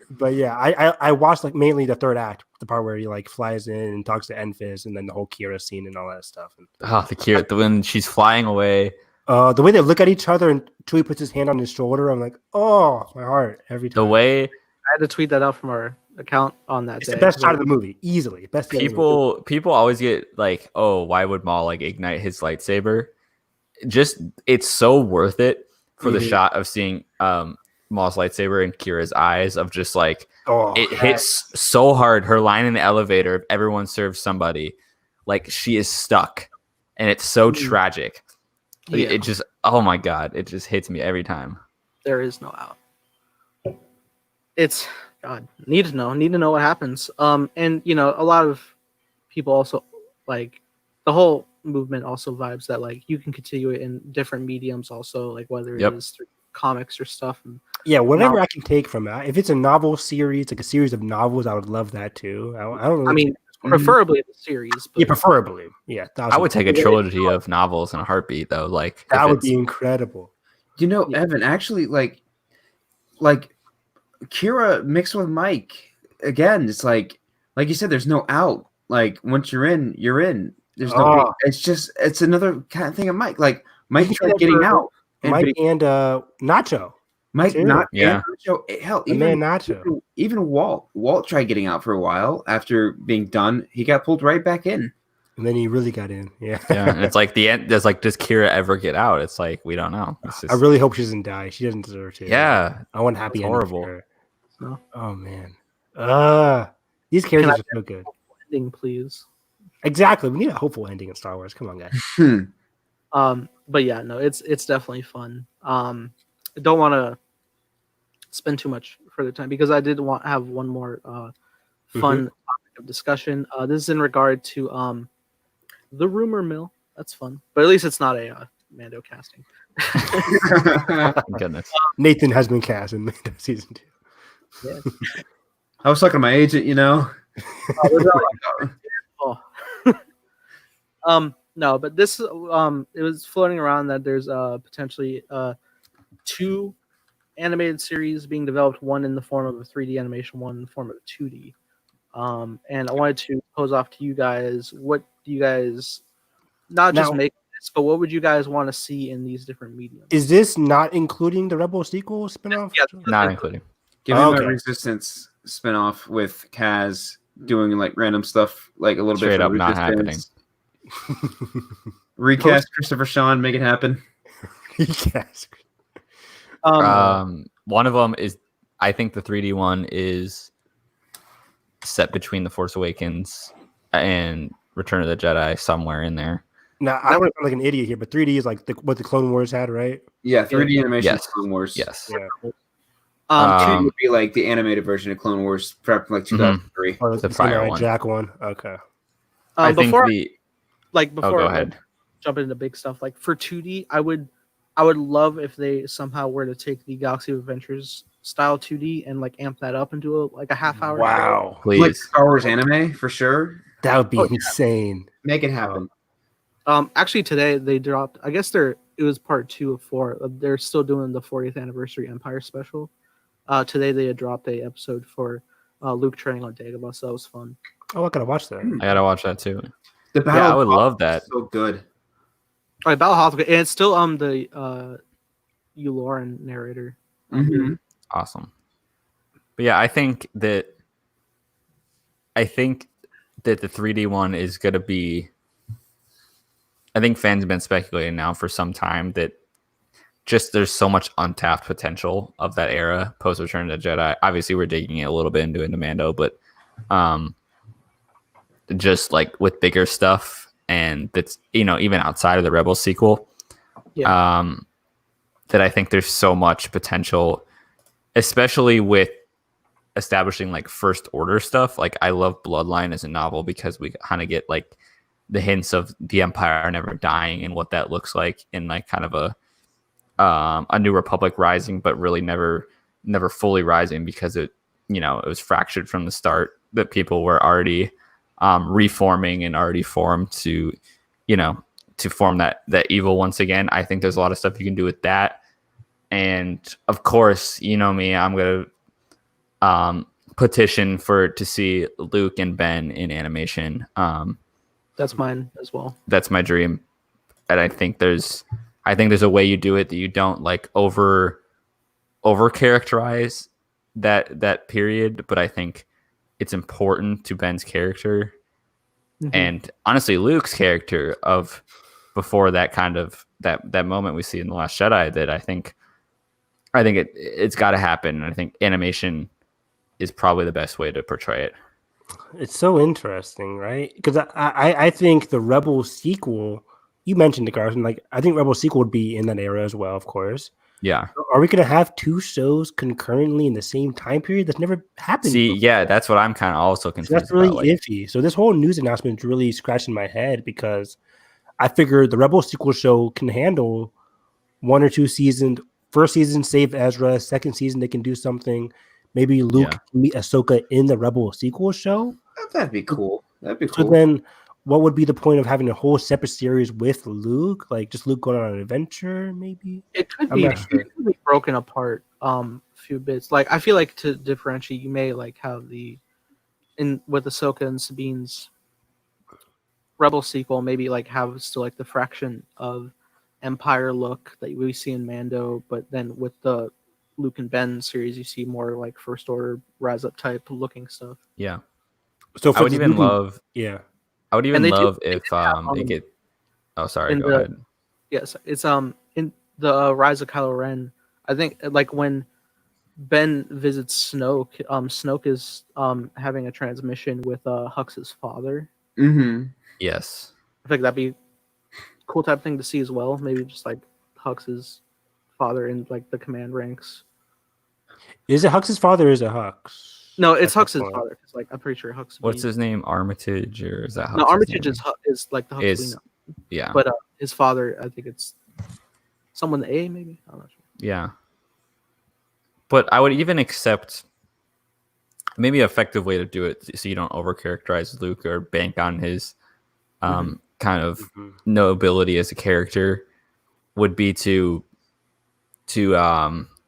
but yeah, I watched like mainly the third act, the part where he like flies in and talks to Enfys, and then the whole Kira scene and all that stuff. And Oh, the Kira, when she's flying away. the way they look at each other and Chewie puts his hand on his shoulder, I'm like, oh, my heart every time. The way I had to tweet that out from our account on that It's day. the best shot of the movie, easily. Best thing of the movie. people always get like, oh, why would Maul like ignite his lightsaber? Just it's so worth it for the shot of seeing Maul's lightsaber in Kira's eyes of just like it hits so hard. Her line in the elevator, if everyone serves somebody, like she is stuck, and it's so tragic. Yeah. It just, oh my god, it just hits me every time. There is no out. It's God. Need to know what happens. And you know, a lot of people also like the whole movement also vibes that like you can continue it in different mediums also, like whether it is through comics or stuff. And Yeah, whatever I can take from it. If it's a novel series, like a series of novels, I would love that too. I don't. I mean, preferably the series. But yeah, preferably. Yeah, I would take a trilogy of novels in a heartbeat, though. Like that if would it's- be incredible. You know, Evan, actually, like Kira mixed with Mike again. It's like you said, there's no out. Like once you're in, you're in. There's no. It's another kind of thing of Mike. Like Mike tried getting out. Mike and Nacho. Mike too. not Yeah. Nacho, hell, The man Nacho. even Walt tried getting out for a while after being done. He got pulled right back in. And then he really got in. Yeah. yeah, and it's like the end. There's like, does Kira ever get out? It's like we don't know. It's just, I really hope she doesn't die. She doesn't deserve to. yeah, I want happy It's ending horrible. for her. No. Oh man. These characters are so good. ending, please. Exactly. We need a hopeful ending in Star Wars. Come on, guys. But yeah, no, it's definitely fun. I don't want to spend too much further time because I did have one more fun topic of discussion. This is in regard to the rumor mill. That's fun, but at least it's not a Mando casting. goodness. Nathan has been cast in Mando season 2. Yeah. I was talking to my agent, you know. No, but this it was floating around that there's potentially 2 animated series being developed, one in the form of a 3D animation, one in the form of a 2D. And I wanted to pose off to you guys, what do you guys not just make this, but what would you guys want to see in these different mediums? Is this not including the Rebel sequel spinoff? Yeah, Not including. Give me Okay. my Resistance spinoff with Kaz doing like random stuff, like a little Straight bit up for not Resistance. Recast Christopher Sean, make it happen. Yes. One of them is, I think the 3D one is set between The Force Awakens and Return of the Jedi, somewhere in there. Now I don't want to sound like an idiot here, but 3D is like what the Clone Wars had, right? Yeah, 3D animation Yes. Clone Wars. Yes. Yeah. 2 would be like the animated version of Clone Wars, perhaps like 2003. Or The the prior Samurai one. Jack one. Okay. I think before the. before go I ahead. jump into big stuff, like for 2D, I would love if they somehow were to take the Galaxy of Adventures style 2D and like amp that up into a half hour. Wow. Please. Like Star Wars anime for sure. That would be Oh, yeah. insane. Make it happen. Actually, today they dropped. I guess it was part 2 of 4. They're still doing the 40th anniversary Empire special. Today they had dropped a episode for Luke training on Dagobah, so that was fun. Oh, I gotta watch that. I gotta watch that too. The battle Yeah, I would of love Hoth that. is so good. All right, Battle Hoth, and it's still the Euloran narrator. Mhm. Awesome. But yeah, I think that the 3D one is gonna be. I think fans have been speculating now for some time that just there's so much untapped potential of that era post Return of the Jedi. Obviously, we're digging it a little bit into Mando, but just like with bigger stuff and that's even outside of the Rebels sequel. Yeah. That I think there's so much potential, especially with establishing like First Order stuff. Like I love Bloodline as a novel because we kind of get like the hints of the Empire never dying and what that looks like in like kind of a New Republic rising, but really never fully rising because it was fractured from the start, that people were already reforming and already formed to form that evil once again. I think there's a lot of stuff you can do with that. And of course, me, I'm going to petition to see Luke and Ben in animation. That's mine as well. That's my dream. And I think there's a way you do it that you don't like over characterize that period, but I think it's important to Ben's character and honestly Luke's character of before that kind of that moment we see in The Last Jedi, that I think it's got to happen. And I think animation is probably the best way to portray it. It's so interesting, right? Because I think the Rebel sequel, you mentioned it, Carson, like I think Rebel sequel would be in that era as well, of course. Yeah. Are we going to have two shows concurrently in the same time period? That's never happened. See, yeah, that's what I'm kind of also confused That's really about. iffy. So this whole news announcement is really scratching my head because I figured the Rebel sequel show can handle 1 or 2 seasons. First season, save Ezra. Second season, they can do something. Maybe Luke can meet Ahsoka in the Rebel sequel show. That'd be cool. So then, what would be the point of having a whole separate series with Luke? Like just Luke going on an adventure, maybe? It could be broken apart a few bits. Like I feel like to differentiate, you may like have with Ahsoka and Sabine's Rebel sequel, maybe like have still like the fraction of Empire look that we see in Mando, but then with the Luke and Ben series, you see more like First Order Rise Up type looking stuff. Yeah. So I would even love. Yeah. I would even love if it get. Oh, sorry. Go ahead. Yes, it's in the Rise of Kylo Ren. I think like when Ben visits Snoke, Snoke is having a transmission with Hux's father. Mm-hmm. Yes. I think that'd be a cool type thing to see as well. Maybe just like Hux's father in like the command ranks. Is it Hux's father or is it Hux? No, it's Hux's father. It's like I'm pretty sure Hux. What's his name? Armitage, or is that Hux? No, Armitage is like the Hux we know. Yeah. But his father, I think it's someone A maybe. I'm not sure. Yeah. But I would even accept maybe an effective way to do it so you don't overcharacterize Luke or bank on his kind of nobility as a character would be to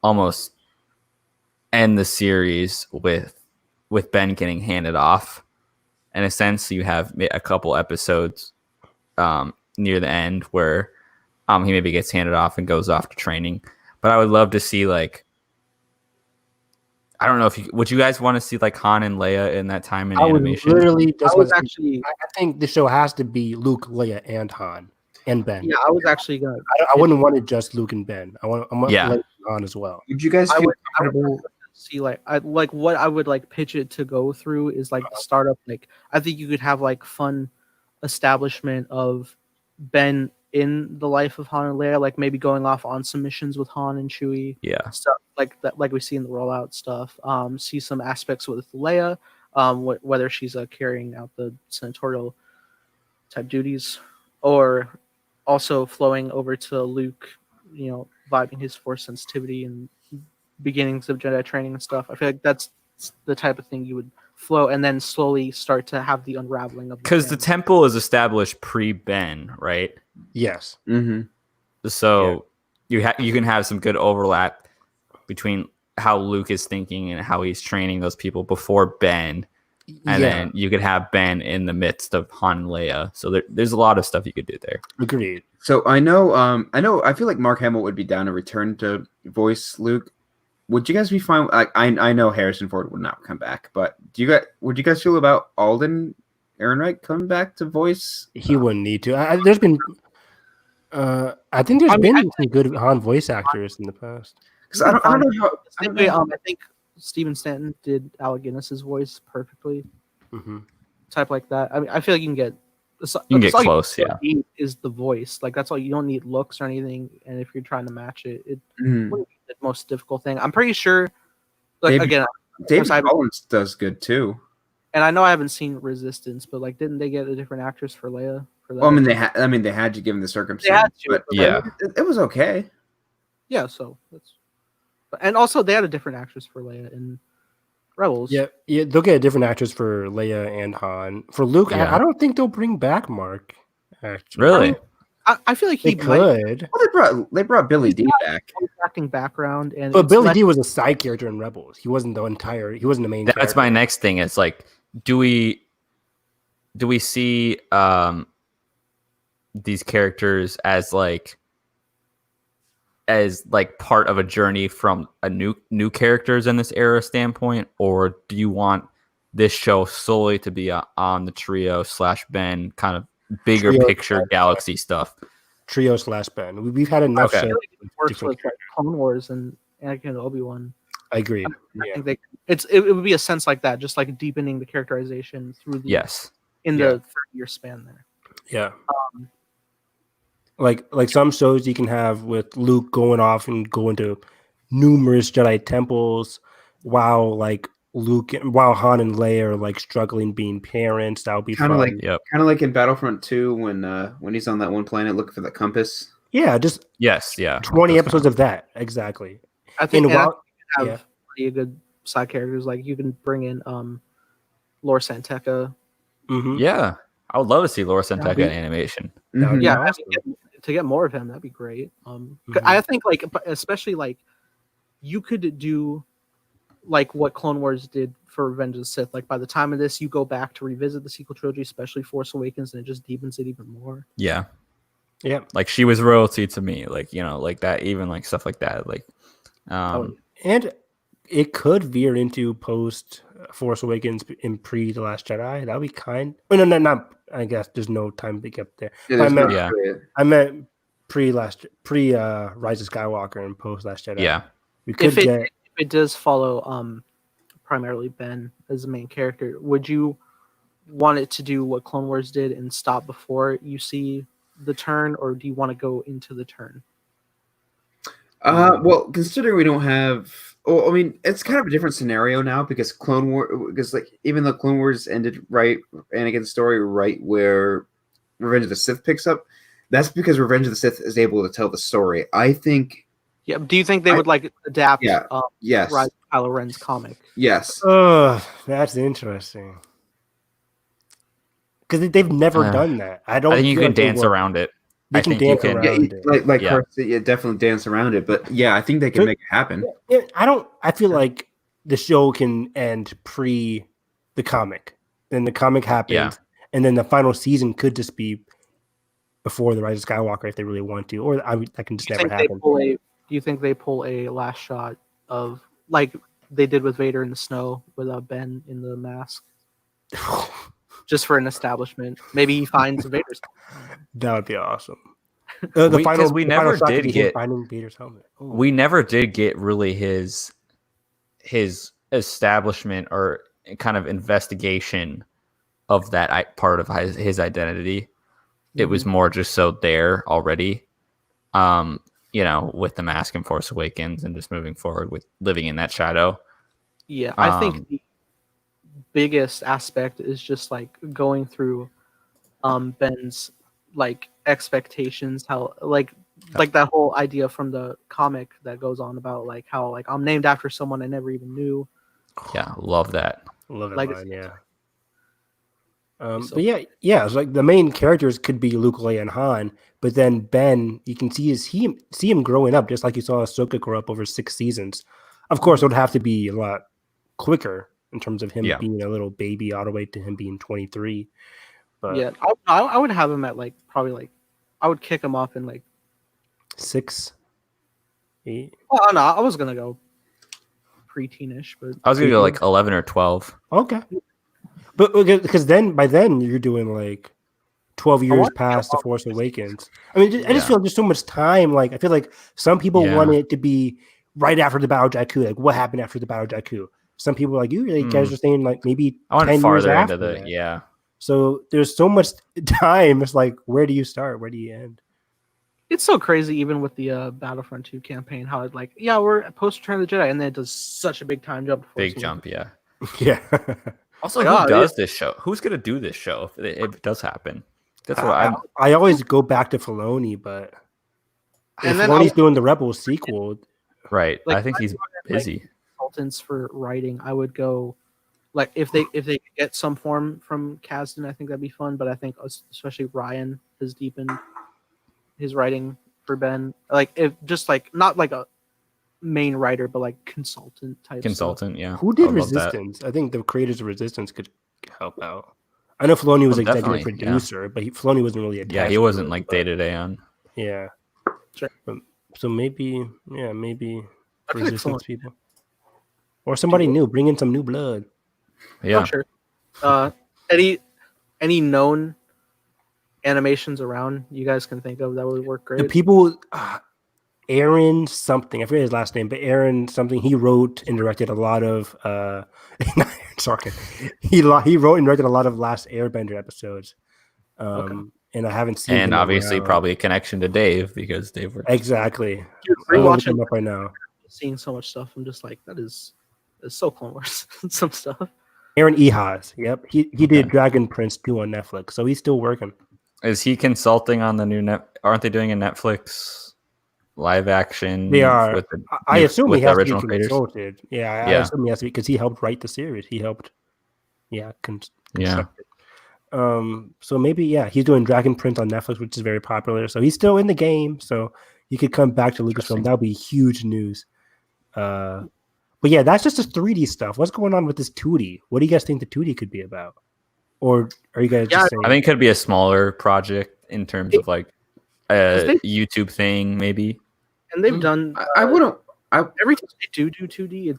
almost end the series with Ben getting handed off. In a sense, you have a couple episodes near the end where he maybe gets handed off and goes off to training. But I would love to see like, I don't know if would you guys want to see like Han and Leia in that time in animation? I think the show has to be Luke, Leia, and Han and Ben. Yeah, I was actually gonna. I wouldn't want it just Luke and Ben. I want Leia on as well. Would you guys feel comfortable? See, like what I would like pitch it to go through is like the startup. Like I think you could have like fun establishment of Ben in the life of Han and Leia, like maybe going off on some missions with Han and Chewie. Yeah, stuff like that, like we see in the rollout stuff. See some aspects with Leia, whether she's carrying out the senatorial type duties, or also flowing over to Luke, vibing his force sensitivity and beginnings of Jedi training and stuff. I feel like that's the type of thing you would flow and then slowly start to have the unraveling of because the temple is established pre-Ben, right? Yes. Mm-hmm. So you can have some good overlap between how Luke is thinking and how he's training those people before Ben, and then you could have Ben in the midst of Han and Leia. So there's a lot of stuff you could do there. Agreed. So I feel like Mark Hamill would be down to return to voice Luke. Would you guys be fine? I know Harrison Ford would not come back, but would you guys feel about Alden Ehrenreich coming back to voice? He wouldn't need to. I think there's been some good Han voice actors in the past. Because I don't know. I think Steven Stanton did Alec Guinness's voice perfectly. Mm-hmm. Type like that. I mean, I feel like you can get You can get that's all close, yeah. need is the voice. Like that's all. You don't need looks or anything. And if you're trying to match it, it Mhm. wouldn't be the most difficult thing. I'm pretty sure. Like David- again, David I- Collins does good too. and I know I haven't seen Resistance, but like, didn't they get a different actress for Leia? For that? Well, I mean, they had to given the circumstance, had to, but but yeah. it was okay. Yeah, so that's. And also, they had a different actress for Leia in Rebels. Yeah, they'll get a different actress for Leia and Han. For Luke, Yeah. I don't think they'll bring back Mark. Actually. Really? I feel like They he might could. Well, they brought Billy D back. have an acting background, and But it's Billy less- D was a side character in Rebels. He wasn't the main That's character. my next thing. It's like, do we see these characters as part of a journey from a new characters in this era standpoint, or do you want this show solely to be on the trio / Ben kind of bigger Trio picture / galaxy stuff? Trio / Ben. We've had enough Okay. I shows feel like it works different with like, Clone Wars and Anakin and Obi-Wan. I agree. I Yeah. think it would be a sense like that, just like deepening the characterization through the Yes. in Yeah. the 30-year span there. Yeah. Um, Like some shows you can have with Luke going off and going to numerous Jedi temples while while Han and Leia are like struggling being parents. That would be Kind of fun. like, Yep. in Battlefront 2 when he's on that one planet looking for the compass. Yeah, just Yes. Yeah. 20 episodes of that. Exactly. I think And while, have yeah. pretty good side characters. Like you can bring in Lor Santeca. Mhm. Yeah. I would love to see Laura That'd Santeca be- in animation. That would be Yeah, awesome. to get more of him, that'd be great. Mhm. I think like especially like you could do like what Clone Wars did for Revenge of the Sith. Like by the time of this, you go back to revisit the sequel trilogy, especially Force Awakens, and it just deepens it even more. Yeah. Yeah. Like she was royalty to me. Like, like that, even like stuff like that. Like, And it could veer into post Force Awakens in pre The Last Jedi. That would be kind. Oh, no, not. I guess there's no time to get there. Yeah, I there's meant, no- I meant pre Rise of Skywalker and post Last Jedi. yeah. We could If get. it does follow primarily Ben as the main character, would you want it to do what Clone Wars did and stop before you see the turn, or do you want to go into the turn? Well, considering we don't have, well, I mean, it's kind of a different scenario now because even though Clone Wars ended right, Anakin's story right where Revenge of the Sith picks up, that's because Revenge of the Sith is able to tell the story. I think, Yeah. Do you think they would like adapt? Yeah. Yes, Rise of Kylo Ren's comic. yes. Oh, that's interesting. Because they've never done that. I don't. I think you feel can like they dance would. around it. They I can think you dance can. around. Yeah, like Yeah. Carson said, yeah, definitely dance around it. But yeah, I think they can But- make it happen. Yeah, I feel like the show can end pre the comic. Then the comic happens, Yeah. and then the final season could just be before the Rise of Skywalker if they really want to, or that can just Do you never think they happen. do you think they pull a last shot of like they did with Vader in the snow without Ben in the mask, just for an establishment? Maybe he finds Vader's. That would be awesome. We- 'cause we the final never shot did could be him get- finding Vader's helmet. Ooh. We never did get really his establishment or kind of investigation of that part of his identity. It was more just so there already, with the mask and Force Awakens and just moving forward with living in that shadow. Yeah, I think the biggest aspect is just like going through Ben's like expectations, how like that whole idea from the comic that goes on about like how like I'm named after someone I never even knew. Yeah, love that. Love that Legacy. line, yeah. So- But yeah. It's like the main characters could be Luke, Leia, and Han, but then Ben, you can see him growing up, just like you saw Ahsoka grow up over 6 seasons. Of course, it would have to be a lot quicker in terms of him being a little baby all the way to him being 23. But Yeah, I would have him at like probably like I would kick him off in like 6, 8. oh no, I was gonna go pre-teenish, but I was gonna go like 11 or 12. Okay. But because by then you're doing like 12 years want past The to go Force Awakens. I mean, I just Yeah. feel like there's so much time. Like, I feel like some people Yeah. want it to be right after the Battle of Jakku. Like, what happened after the Battle of Jakku? Some people are like, you really guys are saying like maybe I went 10 years farther after into the that. yeah. So there's so much time. It's like, where do you start? Where do you end? It's so crazy, even with the Battlefront 2 campaign, how it we're post Return of the Jedi, and then it does such a big time jump. Big jump, yeah. Yeah. Also, Like, who does this show? Who's gonna do this show if it does happen? That's what I always go back to Filoni, but And if then Filoni's doing the Rebels sequel, right. Like, I think he's busy. Consultants for writing, I would go like if they could get some form from Kasdan, I think that'd be fun. But I think especially Ryan has deepened his writing for Ben. Like if just like not like a main writer, but like consultant type. Consultant, yeah. who did I love that. Resistance? I think the creators of Resistance could help out. I know Filoni was executive definitely, producer, but Filoni wasn't really attached. Yeah, he wasn't like day to day on. Yeah. Sure. So maybe I feel like Resistance people. Or somebody new. Bring in some new blood. Yeah. Oh, sure. Any known animations around you guys can think of that would work great? The people, Aaron something, I forget his last name, but Aaron something, he wrote and directed a lot of, sorry, he wrote and directed a lot of Last Airbender episodes. And I haven't seen And him obviously around. probably a connection to Dave because Dave worked. Exactly. Dude, I'm gonna look rewatching him up right now. seeing so much stuff. I'm just like, it's so Clone Wars. Some stuff. Aaron Ehas. Yep. He did Dragon Prince 2 on Netflix, so he's still working. Is he consulting on the new Aren't they doing a Netflix live action? They are. With the, I assume with he the has to be original creators? consulted. Yeah, I assume he has to be because he helped write the series. He helped, construct it. So maybe he's doing Dragon Prince on Netflix, which is very popular. So he's still in the game. So he could come back to Lucasfilm. That would be huge news. But yeah, that's just the 3D stuff. What's going on with this 2D? What do you guys think the 2D could be about? Or are you guys just saying? I think it could be a smaller project in terms of like a YouTube thing, maybe. And they've done. I wouldn't. Every time they do 2D,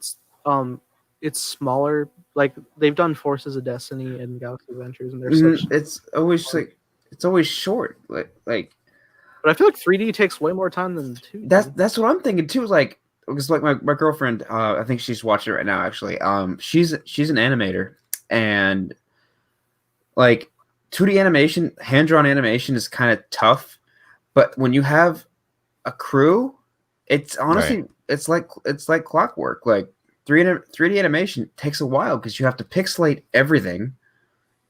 it's smaller. Like they've done Forces of Destiny and Galaxy Adventures, and it's always short. Like, but I feel like 3D takes way more time than 2D. That's what I'm thinking too. Like, because like my girlfriend, I think she's watching it right now. Actually, she's an animator, and like 2D animation, hand drawn animation is kind of tough. But when you have a crew, it's honestly it's like clockwork. Like 3D animation takes a while because you have to pixelate everything.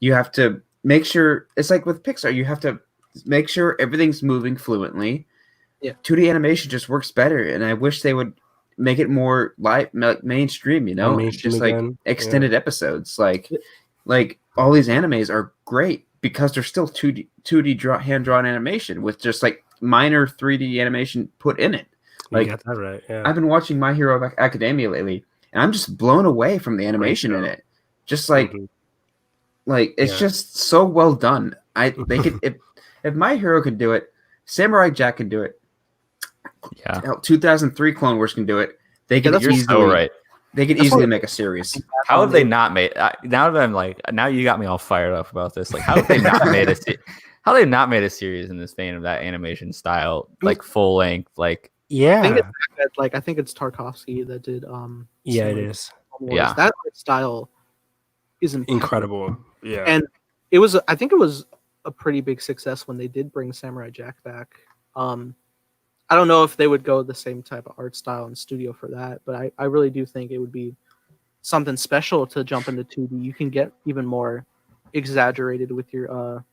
You have to make sure it's like with Pixar. You have to make sure everything's moving fluently. Yeah, 2D animation just works better, and I wish they would make it more mainstream. You know, mainstream just again. like extended episodes. Like all these animes are great because they're still 2D hand drawn animation with just like minor 3D animation put in it. Like, you got that right. Yeah. I've been watching My Hero Academia lately, and I'm just blown away from the animation in it. Just like, it's just so well done. They could if My Hero could do it, Samurai Jack can do it. Yeah, 2003 Clone Wars can do it. They could you're easily so right. They could easily make a series. How have they not made? Now that I'm like, now you got me all fired up about this. Like, how have they not made how they not made a series in this vein of that animation style, like full length, like. I think it's Tarkovsky that did. It is. Yeah, that style is incredible. Yeah, and it was. I think it was a pretty big success when they did bring Samurai Jack back. I don't know if they would go the same type of art style and studio for that, but I really do think it would be something special to jump into 2D. You can get even more exaggerated with your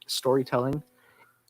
storytelling,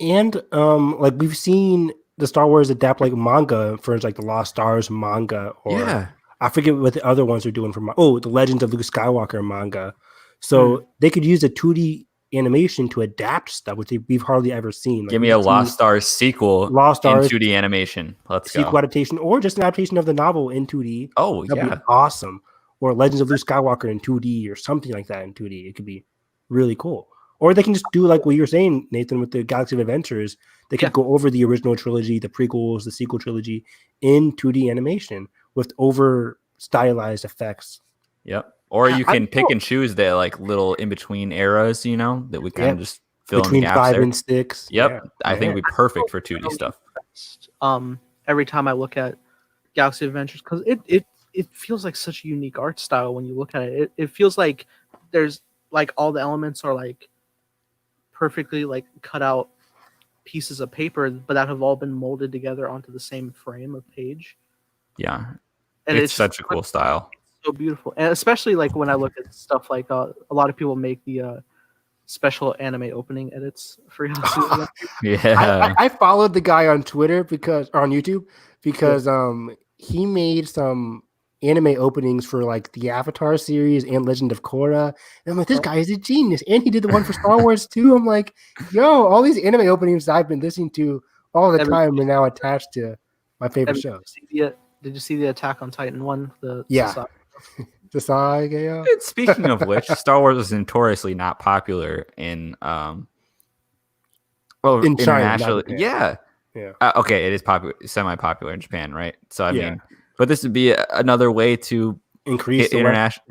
and like we've seen the Star Wars adapt like manga for like the Lost Stars manga, or I forget what the other ones are doing for the Legends of Luke Skywalker manga. So they could use a 2D animation to adapt stuff, which we've hardly ever seen. Like, give me a Lost Stars sequel, Lost Stars in 2D animation. Let's sequel go. Adaptation, or just an adaptation of the novel in 2D. Oh, that'd be awesome. Or Legends of Luke Skywalker in 2D, or something like that in 2D. It could be really cool. Or they can just do like what you were saying, Nathan, with the Galaxy of Adventures. They could go over the original trilogy, the prequels, the sequel trilogy in 2D animation with over stylized effects. Yep. Or you can pick and choose the like little in between eras, that we kind of just fill between in the gaps 5 there. and 6. Yep. Yeah. I think it'd be perfect for 2D stuff. Every time I look at Galaxy of Adventures, because it feels like such a unique art style when you look at it. It feels like there's like all the elements are like perfectly like cut out pieces of paper, but that have all been molded together onto the same frame of page. Yeah, And it's such a cool style. So beautiful, and especially like when I look at stuff like a lot of people make the special anime opening edits for Yasuo. Yeah, I followed the guy on Twitter or on YouTube because he made some anime openings for like the Avatar series and Legend of Korra. And I'm like, this guy is a genius. And he did the one for Star Wars too. I'm like, yo, all these anime openings I've been listening to all the time are now attached to my favorite shows. Did you see the Attack on Titan one? Yeah. Sasage. Speaking of which, Star Wars is notoriously not popular in in China, internationally. not Japan. Yeah. Okay, it is popular, semi-popular in Japan, right? So I mean, but this would be another way to increase the international,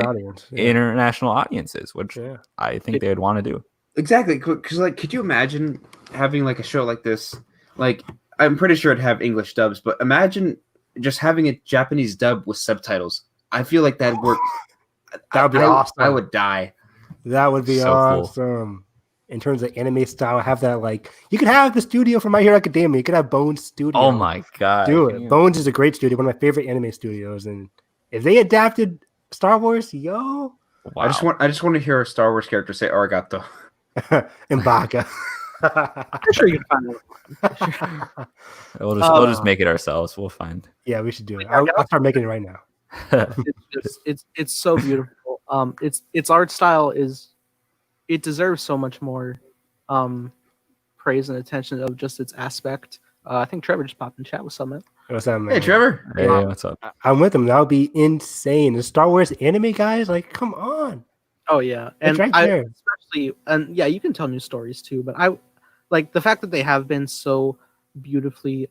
audience. International audiences, which I think they would want to do. Exactly, because like, could you imagine having like a show like this? Like, I'm pretty sure it'd have English dubs, but imagine just having a Japanese dub with subtitles. I feel like that'd work. That would be awesome. I would die. That would be So awesome. cool. In terms of anime style, have that like you could have the studio from My Hero Academia. You could have Bones Studio. Oh my god, do it! Bones is a great studio, one of my favorite anime studios, and if they adapted Star Wars, wow. I just want to hear a Star Wars character say "arigato" and Baka. I'm sure you can find it. We'll just make it ourselves. We'll find. Yeah, we should do it. I'll start making it right now. It's so beautiful. Its art style it deserves so much more praise and attention of just its aspect. I think Trevor just popped in chat with something. What's up, man? Hey, Trevor. Hey, what's up? I'm with them. That would be insane. The Star Wars anime guys, like, come on. Oh yeah, and right there. You can tell new stories too. But I like the fact that they have been so beautifully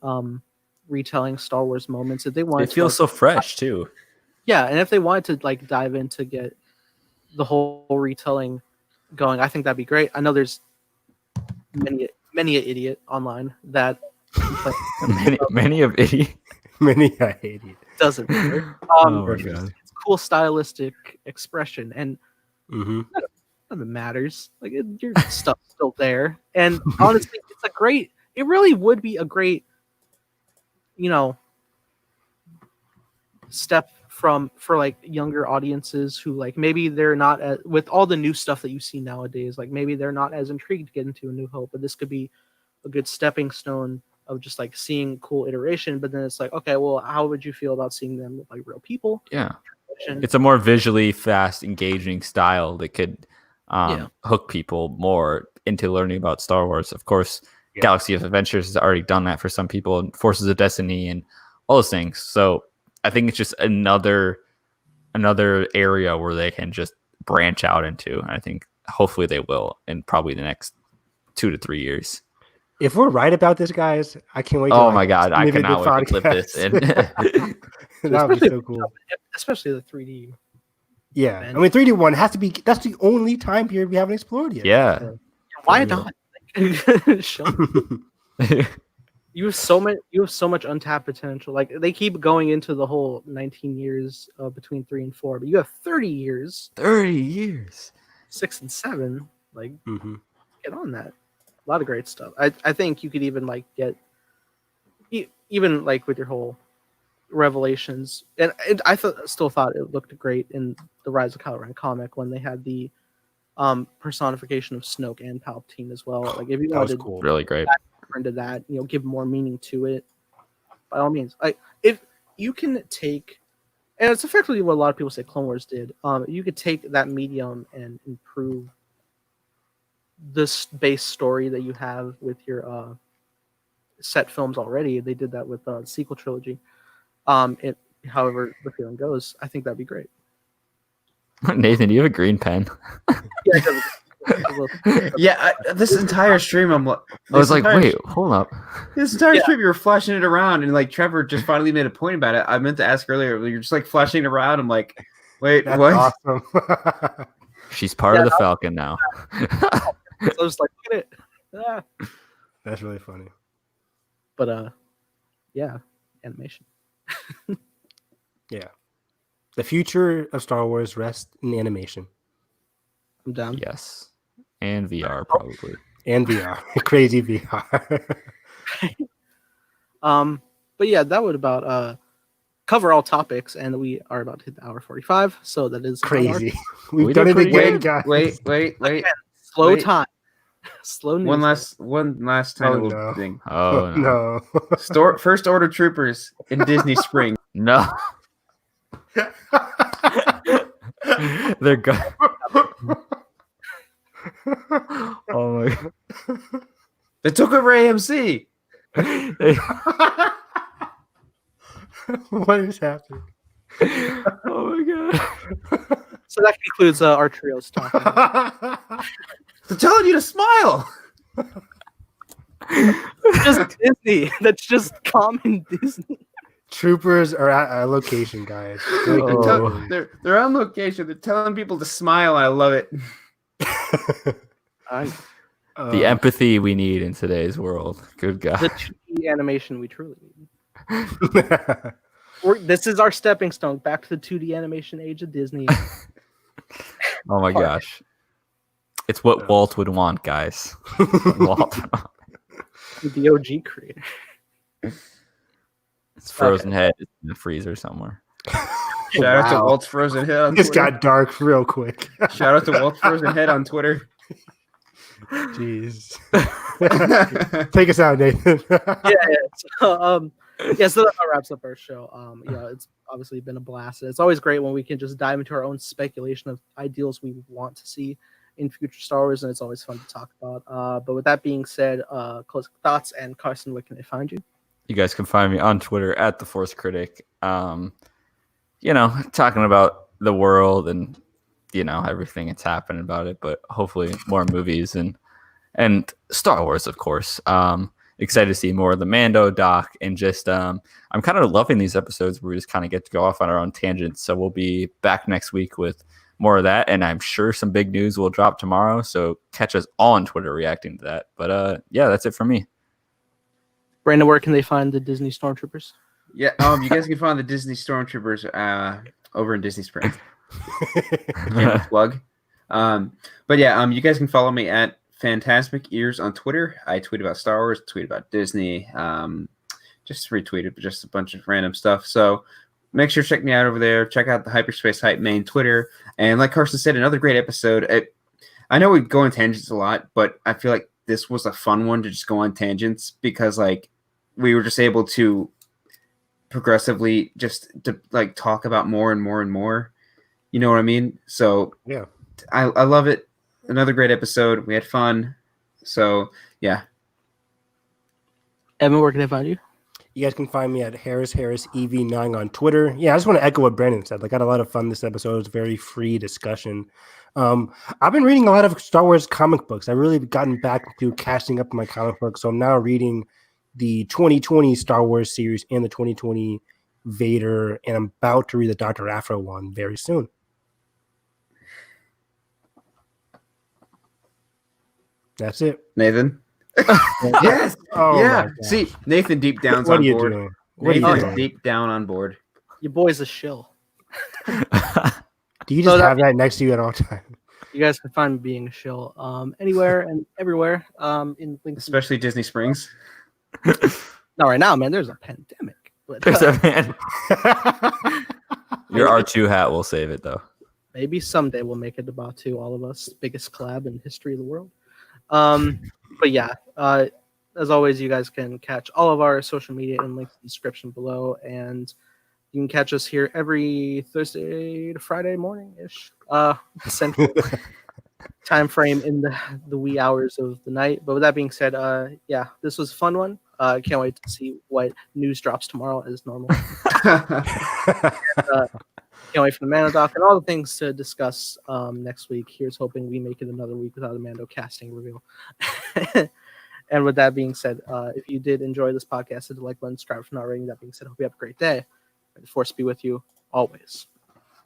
retelling Star Wars moments. If they wanted, It feels so fresh too. Yeah, and if they wanted to like dive in to get the whole retelling going, I think that'd be great. I know there's many an idiot online that many of idiot. Many I hate it. Doesn't matter. Oh my God. It's cool stylistic expression, and Mhm. none of it matters. Like your stuff's still there, and honestly, it really would be a great, step for like younger audiences who like maybe they're not with all the new stuff that you see nowadays. Like maybe they're not as intrigued to get into A New Hope, but this could be a good stepping stone of just like seeing cool iteration. But then it's like, okay, well, how would you feel about seeing them with like real people? Yeah, it's a more visually fast, engaging style that could hook people more into learning about Star Wars. Of course, Galaxy of Adventures has already done that for some people, and Forces of Destiny and all those things. So I think it's just another area where they can just branch out into. And I think hopefully they will in probably the next 2 to 3 years. If we're right about this, guys, I can't wait. Oh my God, I cannot wait to clip this in. That would be so cool. Especially the 3D. Yeah, I mean 3D one has to be. That's the only time period we haven't explored yet. Yeah. So, why not? Show me. You have so much untapped potential. Like they keep going into the whole 19 years between 3 and 4, but you have 30 years. 30 years. 6 and 7. Like get on that. A lot of great stuff. I think you could even like get even like with your whole Revelations, and I still thought it looked great in the Rise of Kylo Ren comic when they had the personification of Snoke and Palpatine as well. Like if you wanted cool. Really great. into that, give more meaning to it, by all means. Like if you can take, and it's effectively what a lot of people say Clone Wars did, you could take that medium and improve this base story that you have with your set films already. They did that with the sequel trilogy. However the feeling goes, I think that'd be great. Nathan, do you have a green pen? Yeah, this entire stream, I was like, wait, hold up. This entire stream, you were flashing it around, and like Trevor just finally made a point about it. I meant to ask earlier, you're just like flashing it around. I'm like, wait, That's what? awesome. She's part of the Falcon now. I was like, look at it. Ah. That's really funny. But yeah, animation. Yeah. The future of Star Wars rests in animation. I'm down. Yes, and VR probably. And VR. Crazy VR. But yeah, that would about cover all topics, and we are about to hit the hour 45. So that is about our Crazy. We've We done did it pretty again, good. guys. Wait. slow wait. time. Slow news. One last tiny Oh, little no. thing. Oh no. No. First Order troopers in Disney Springs. No. They're good. Oh my god. They took over AMC. What is happening? Oh my god. So that concludes our trios talk. They're telling you to smile. Just Disney. That's just common Disney. Troopers are at a location, guys. Oh. They're on location. They're telling people to smile. I love it. The empathy we need in today's world. Good God. The 2D animation we truly need. This is our stepping stone back to the 2D animation age of Disney. Oh my gosh. It's what Walt would want, guys. Walt. The OG creator. It's frozen head in the freezer somewhere. Shout out to Walt's Frozen Head on This Twitter. got dark real quick. Shout out to Walt's Frozen Head on Twitter. Jeez. Take us out, Nathan. So that wraps up our show. It's obviously been a blast. It's always great when we can just dive into our own speculation of ideals we want to see in future Star Wars, and it's always fun to talk about. But with that being said, closing thoughts, and Carson, where can they find you? You guys can find me on Twitter at The Force Critic. Talking about the world and everything that's happening about it, but hopefully more movies and Star Wars, of course. Excited to see more of the Mando doc, and just I'm kind of loving these episodes where we just kind of get to go off on our own tangents. So we'll be back next week with more of that, and I'm sure some big news will drop tomorrow. So catch us all on Twitter reacting to that. But that's it for me. Brandon, where can they find the Disney Stormtroopers? Yeah, you guys can find the Disney Stormtroopers over in Disney Springs. Plug. But yeah, you guys can follow me at Phantasmic Ears on Twitter. I tweet about Star Wars, tweet about Disney, just retweeted just a bunch of random stuff. So make sure to check me out over there. Check out the Hyperspace Hype main Twitter. And like Carson said, another great episode. I know we go on tangents a lot, but I feel like this was a fun one to just go on tangents because we were just able to progressively just to talk about more and more and more. You know what I mean? So yeah, I love it. Another great episode. We had fun. So yeah. Evan, where can they find you? You guys can find me at HarrisEV9 on Twitter. Yeah, I just want to echo what Brandon said. I had a lot of fun this episode. It was a very free discussion. I've been reading a lot of Star Wars comic books. I've really gotten back to catching up on my comic books. So I'm now reading the 2020 Star Wars series and the 2020 Vader, and I'm about to read the Dr. Aphra one very soon. That's it. Nathan? Yes. Oh, yeah. See, Nathan deep down's What on are you board. doing? What are you Nathan's doing? deep down on board. Your boy's a shill. Do you just have that next to you at all times? You guys can find me being a shill anywhere and everywhere. In links, Especially Disney Springs. not right now, man. There's a pandemic. But, There's a man. Your R2 hat will save it, though. maybe someday we'll make it about to all of us. Biggest collab in history of the world. But yeah, as always, you guys can catch all of our social media in links in the description below, and you can catch us here every Thursday to Friday morning-ish, central time frame in the wee hours of the night. But with that being said, this was a fun one. Can't wait to see what news drops tomorrow as normal. Can't wait for the Mando doc and all the things to discuss next week. Here's hoping we make it another week without a Mando casting reveal. And with that being said, if you did enjoy this podcast, hit the like button, subscribe if not already. That being said, hope you have a great day. May the Force be with you always.